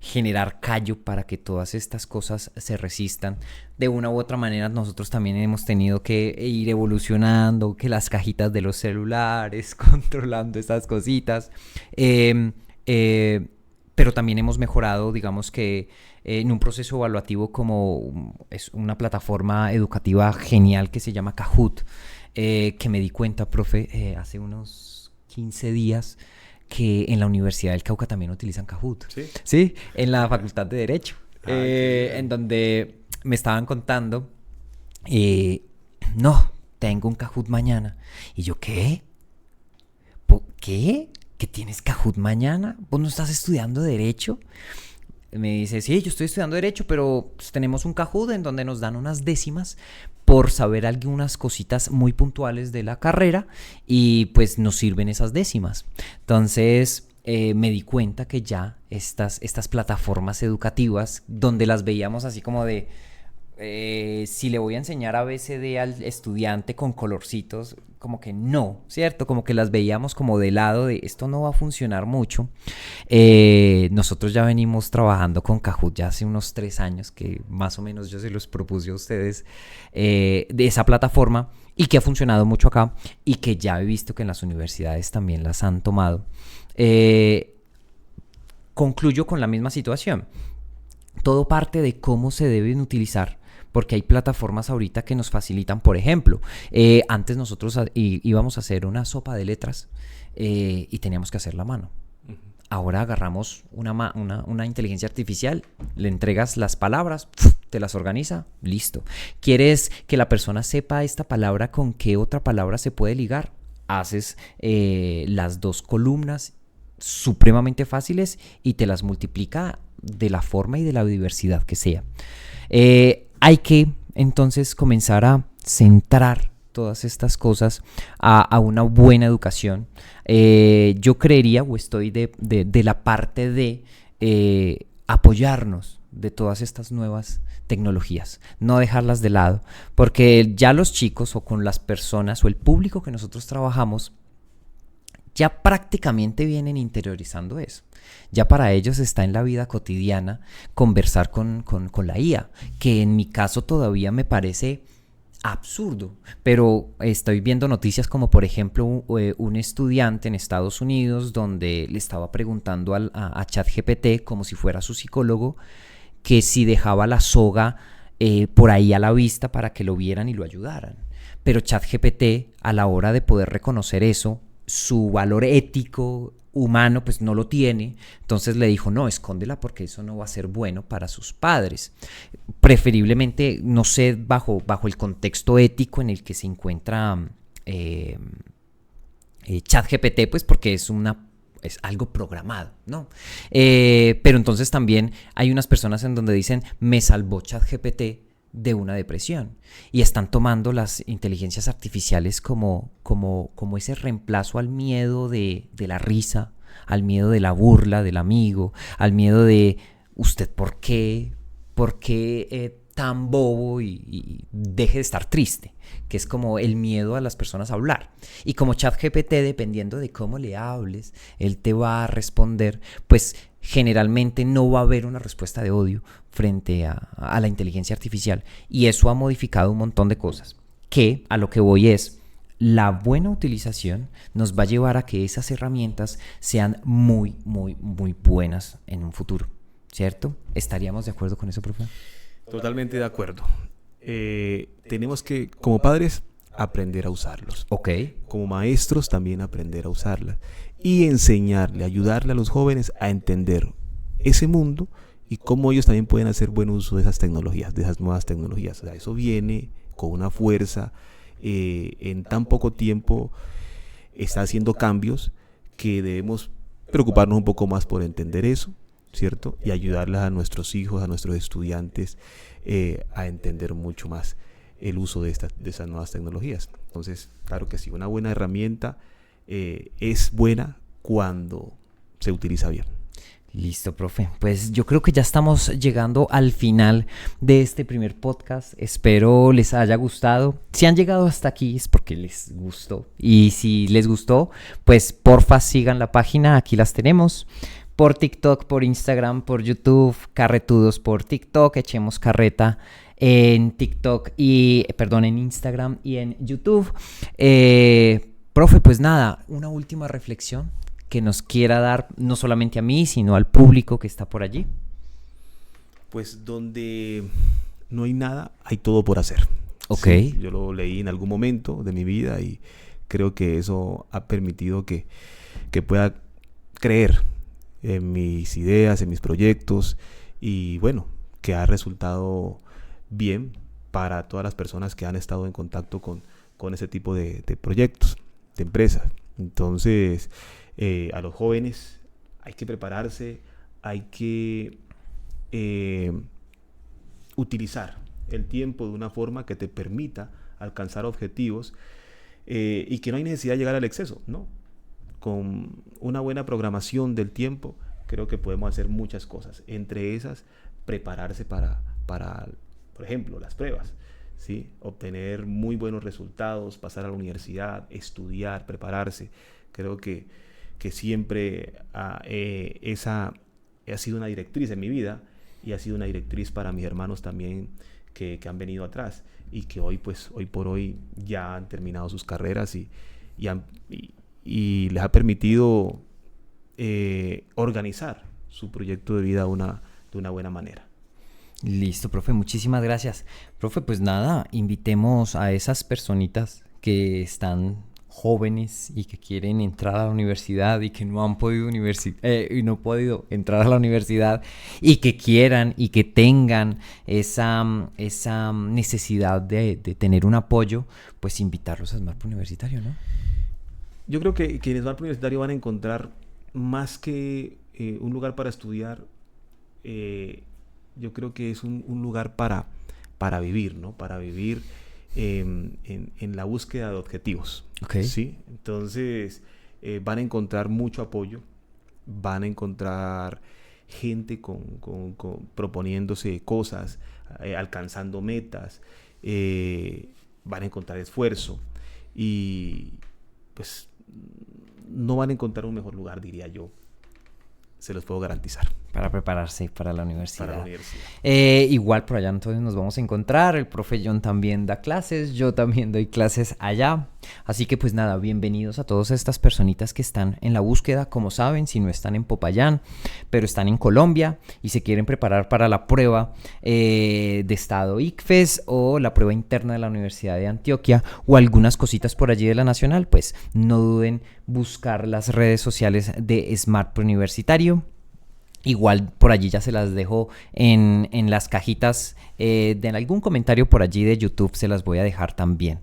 generar callo para que todas estas cosas se resistan. De una u otra manera nosotros también hemos tenido que ir evolucionando, que las cajitas de los celulares, controlando estas cositas. Eh, eh, pero también hemos mejorado, digamos que en un proceso evaluativo como es una plataforma educativa genial que se llama Kahoot, que me di cuenta, profe, hace unos 15 días que en la Universidad del Cauca también utilizan Kahoot. Sí. Sí, en la Facultad de Derecho, Qué en bien. donde me estaban contando, eh, no, tengo un Kahoot mañana. Y yo, ¿qué? ¿Qué? ¿Que tienes Kahoot mañana? ¿Vos no estás estudiando Derecho? Me dice, sí, yo estoy estudiando Derecho, pero pues, tenemos un Kahoot en donde nos dan unas décimas por saber algunas cositas muy puntuales de la carrera y pues nos sirven esas décimas. Entonces me di cuenta que ya estas plataformas educativas, donde las veíamos así como de, si le voy a enseñar ABCD al estudiante con colorcitos, como que no, ¿cierto? Como que las veíamos como de lado de esto no va a funcionar mucho. Nosotros ya venimos trabajando con Kahoot ya hace unos 3 años, que más o menos yo se los propuse a ustedes, de esa plataforma y que ha funcionado mucho acá y que ya he visto que en las universidades también las han tomado. Concluyo con la misma situación. Todo parte de cómo se deben utilizar porque hay plataformas ahorita que nos facilitan, por ejemplo, antes nosotros íbamos a hacer una sopa de letras y teníamos que hacerla a mano. Ahora agarramos una inteligencia artificial, le entregas las palabras, te las organiza, listo. ¿Quieres que la persona sepa esta palabra con qué otra palabra se puede ligar? Haces las dos columnas supremamente fáciles y te las multiplica de la forma y de la diversidad que sea. Hay que entonces comenzar a centrar todas estas cosas a una buena educación. Yo creería o estoy de la parte de apoyarnos de todas estas nuevas tecnologías, no dejarlas de lado, porque ya los chicos o con las personas o el público que nosotros trabajamos ya prácticamente vienen interiorizando eso. Ya para ellos está en la vida cotidiana conversar con la IA, que en mi caso todavía me parece absurdo, pero estoy viendo noticias como por ejemplo un estudiante en Estados Unidos donde le estaba preguntando a ChatGPT como si fuera su psicólogo que si dejaba la soga por ahí a la vista para que lo vieran y lo ayudaran. Pero ChatGPT a la hora de poder reconocer eso, su valor ético, humano, pues no lo tiene. Entonces le dijo, no, escóndela porque eso no va a ser bueno para sus padres. Preferiblemente, no sé, bajo el contexto ético en el que se encuentra ChatGPT, pues porque es algo programado, ¿no? Pero entonces también hay unas personas en donde dicen, me salvó ChatGPT de una depresión y están tomando las inteligencias artificiales como ese reemplazo al miedo de la risa, al miedo de la burla del amigo, al miedo de usted por qué tan bobo y deje de estar triste, que es como el miedo a las personas a hablar. Y como ChatGPT, dependiendo de cómo le hables, él te va a responder, pues generalmente no va a haber una respuesta de odio frente a la inteligencia artificial. Y eso ha modificado un montón de cosas. Que a lo que voy es, la buena utilización nos va a llevar a que esas herramientas sean muy, muy, muy buenas en un futuro, ¿cierto? ¿Estaríamos de acuerdo con eso, profe? Totalmente de acuerdo. Tenemos que, como padres, aprender a usarlos. Ok. Como maestros, también aprender a usarlas. Y enseñarle, ayudarle a los jóvenes a entender ese mundo y cómo ellos también pueden hacer buen uso de esas tecnologías, de esas nuevas tecnologías. O sea, eso viene con una fuerza. En tan poco tiempo está haciendo cambios que debemos preocuparnos un poco más por entender eso, ¿cierto? Y ayudarles a nuestros hijos, a nuestros estudiantes a entender mucho más el uso de esas nuevas tecnologías. Entonces, claro que sí, una buena herramienta es buena cuando se utiliza bien. Listo, profe. Pues yo creo que ya estamos llegando al final de este primer podcast. Espero les haya gustado. Si han llegado hasta aquí es porque les gustó. Y si les gustó, pues porfa sigan la página. Aquí las tenemos. Por TikTok, por Instagram, por YouTube. Carretudos por TikTok. Echemos carreta en TikTok en Instagram y en YouTube. Profe, pues nada, una última reflexión que nos quiera dar, no solamente a mí, sino al público que está por allí. Pues donde no hay nada, hay todo por hacer. Ok. Sí, yo lo leí en algún momento de mi vida y creo que eso ha permitido que pueda creer en mis ideas, en mis proyectos y bueno, que ha resultado bien para todas las personas que han estado en contacto con ese tipo de proyectos, de empresas. Entonces, a los jóvenes hay que prepararse, hay que utilizar el tiempo de una forma que te permita alcanzar objetivos y que no hay necesidad de llegar al exceso, ¿no? Con una buena programación del tiempo creo que podemos hacer muchas cosas, entre esas prepararse para por ejemplo, las pruebas, ¿sí? Obtener muy buenos resultados, pasar a la universidad, estudiar, prepararse. Creo que siempre esa ha sido una directriz en mi vida y ha sido una directriz para mis hermanos también que han venido atrás y que hoy por hoy ya han terminado sus carreras y les ha permitido organizar su proyecto de vida de una buena manera. Listo, profe, muchísimas gracias. Profe, pues nada, invitemos a esas personitas que están jóvenes y que quieren entrar a la universidad y que no han podido entrar a la universidad y que quieran y que tengan esa necesidad de tener un apoyo, pues invitarlos a Smart Universitario, ¿no? Yo creo que en Smart Universitario van a encontrar más que un lugar para estudiar, yo creo que es un lugar para vivir, ¿no? Para vivir en la búsqueda de objetivos. Okay. ¿Sí? Entonces van a encontrar mucho apoyo, van a encontrar gente proponiéndose cosas, alcanzando metas, van a encontrar esfuerzo y pues no van a encontrar un mejor lugar, diría yo. Se los puedo garantizar. Para prepararse para la universidad. Para la universidad. Igual por allá entonces nos vamos a encontrar. El profe John también da clases. Yo también doy clases allá. Así que pues nada, bienvenidos a todas estas personitas que están en la búsqueda. Como saben, si no están en Popayán, pero están en Colombia y se quieren preparar para la prueba de estado ICFES o la prueba interna de la Universidad de Antioquia o algunas cositas por allí de la Nacional, pues no duden buscar las redes sociales de Smart Universitario. Igual por allí ya se las dejo en las cajitas de algún comentario por allí de YouTube, se las voy a dejar también.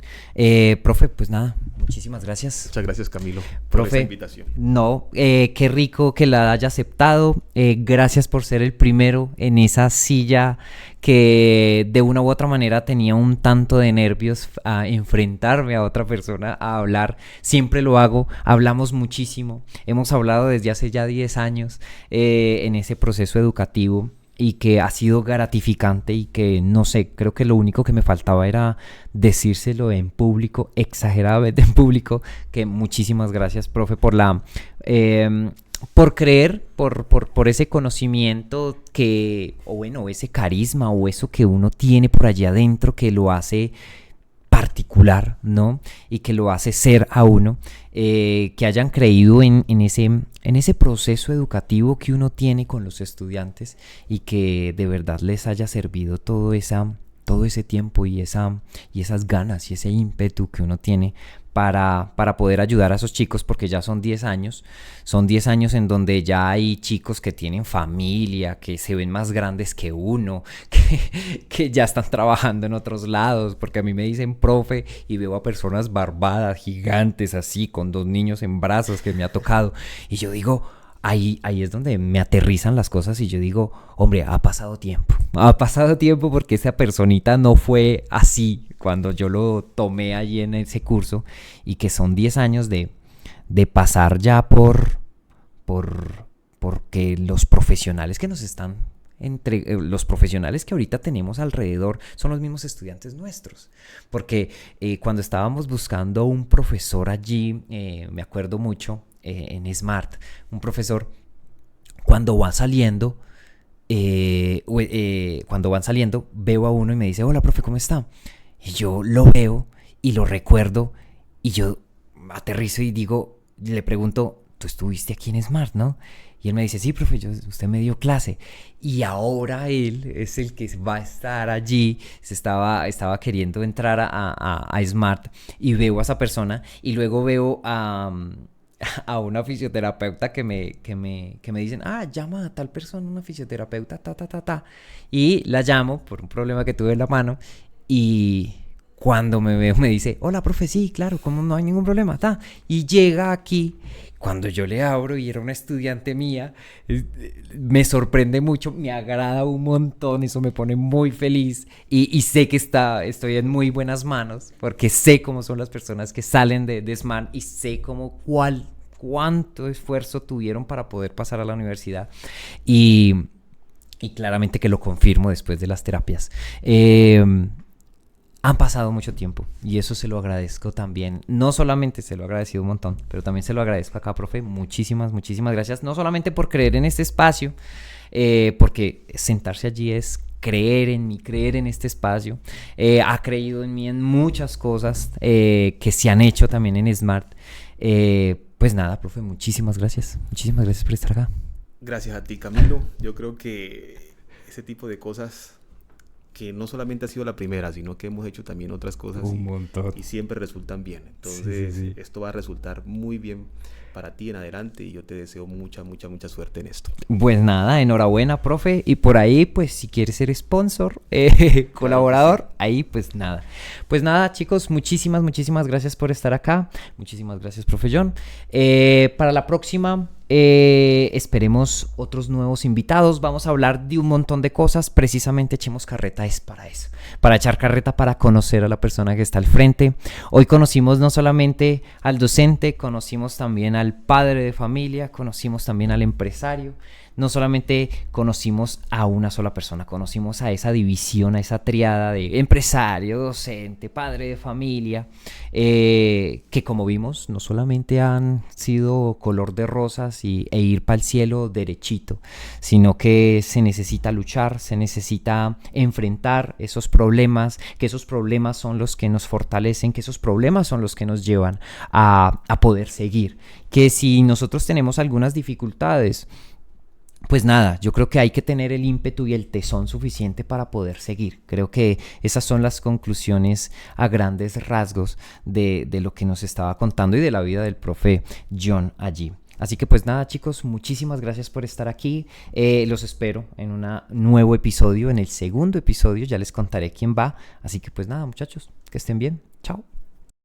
Profe, pues nada, muchísimas gracias. Muchas gracias, Camilo, por profe, esta invitación. No, qué rico que la haya aceptado. Gracias por ser el primero en esa silla que de una u otra manera tenía un tanto de nervios a enfrentarme a otra persona, a hablar. Siempre lo hago, hablamos muchísimo. Hemos hablado desde hace ya 10 años en ese proceso educativo y que ha sido gratificante y que, no sé, creo que lo único que me faltaba era decírselo en público, exageradamente en público, que muchísimas gracias, profe, por creer, por ese conocimiento que, o bueno, ese carisma o eso que uno tiene por allá adentro que lo hace particular, ¿no? Y que lo hace ser a uno, que hayan creído en ese proceso educativo que uno tiene con los estudiantes y que de verdad les haya servido todo ese tiempo y esas ganas y ese ímpetu que uno tiene para poder ayudar a esos chicos, porque ya son 10 años en donde ya hay chicos que tienen familia, que se ven más grandes que uno, que ya están trabajando en otros lados, porque a mí me dicen profe y veo a personas barbadas, gigantes, así, con 2 niños en brazos que me ha tocado, y yo digo, ahí es donde me aterrizan las cosas y yo digo, hombre, ha pasado tiempo porque esa personita no fue así cuando yo lo tomé allí en ese curso, y que son 10 años de pasar ya porque los profesionales que nos están los profesionales que ahorita tenemos alrededor son los mismos estudiantes nuestros, porque cuando estábamos buscando un profesor allí, me acuerdo mucho, en Smart, un profesor, cuando van saliendo, veo a uno y me dice, hola profe, ¿cómo está? Y yo lo veo y lo recuerdo y yo aterrizo y digo, le pregunto, tú estuviste aquí en Smart, ¿no? Y él me dice, sí, profe, usted me dio clase. Y ahora él es el que va a estar allí. Estaba queriendo entrar a Smart, y veo a esa persona y luego veo a una fisioterapeuta que me dicen, llama a tal persona, una fisioterapeuta, y la llamo por un problema que tuve en la mano, y cuando me veo me dice, hola profe, sí, claro, ¿cómo no hay ningún problema? Y llega aquí, cuando yo le abro y era una estudiante mía, me sorprende mucho, me agrada un montón, eso me pone muy feliz, y sé que estoy en muy buenas manos, porque sé cómo son las personas que salen de SMART, y sé cuánto esfuerzo tuvieron para poder pasar a la universidad, y claramente que lo confirmo después de las terapias. Han pasado mucho tiempo y eso se lo agradezco también. No solamente se lo he agradecido un montón, pero también se lo agradezco acá, profe. Muchísimas gracias. No solamente por creer en este espacio, porque sentarse allí es creer en mí, creer en este espacio. Ha creído en mí en muchas cosas que se han hecho también en Smart. Pues nada, profe, muchísimas gracias. Muchísimas gracias por estar acá. Gracias a ti, Camilo. Yo creo que ese tipo de cosas, que no solamente ha sido la primera, sino que hemos hecho también otras cosas un montón, y siempre resultan bien. Entonces, sí. Esto va a resultar muy bien para ti en adelante, y yo te deseo mucha suerte en esto. Pues nada, enhorabuena, profe. Y por ahí, pues si quieres ser sponsor, colaborador, claro, sí. Ahí pues nada. Pues nada, chicos, muchísimas gracias por estar acá. Muchísimas gracias, profe John. Para la próxima, esperemos otros nuevos invitados. Vamos a hablar de un montón de cosas. Precisamente Echemos Carreta es para eso, para echar carreta, para conocer a la persona que está al frente. Hoy conocimos no solamente al docente, conocimos también al padre de familia, conocimos también al empresario. No solamente conocimos a una sola persona, conocimos a esa división, a esa triada de empresario, docente, padre de familia, que como vimos no solamente han sido color de rosas e ir para el cielo derechito, sino que se necesita luchar, se necesita enfrentar esos problemas, que esos problemas son los que nos fortalecen, que esos problemas son los que nos llevan a poder seguir, que si nosotros tenemos algunas dificultades, pues nada, yo creo que hay que tener el ímpetu y el tesón suficiente para poder seguir. Creo que esas son las conclusiones a grandes rasgos de lo que nos estaba contando y de la vida del profe John allí. Así que pues nada, chicos, muchísimas gracias por estar aquí. Los espero en un nuevo episodio, en el segundo episodio, ya les contaré quién va. Así que pues nada, muchachos, que estén bien. Chao.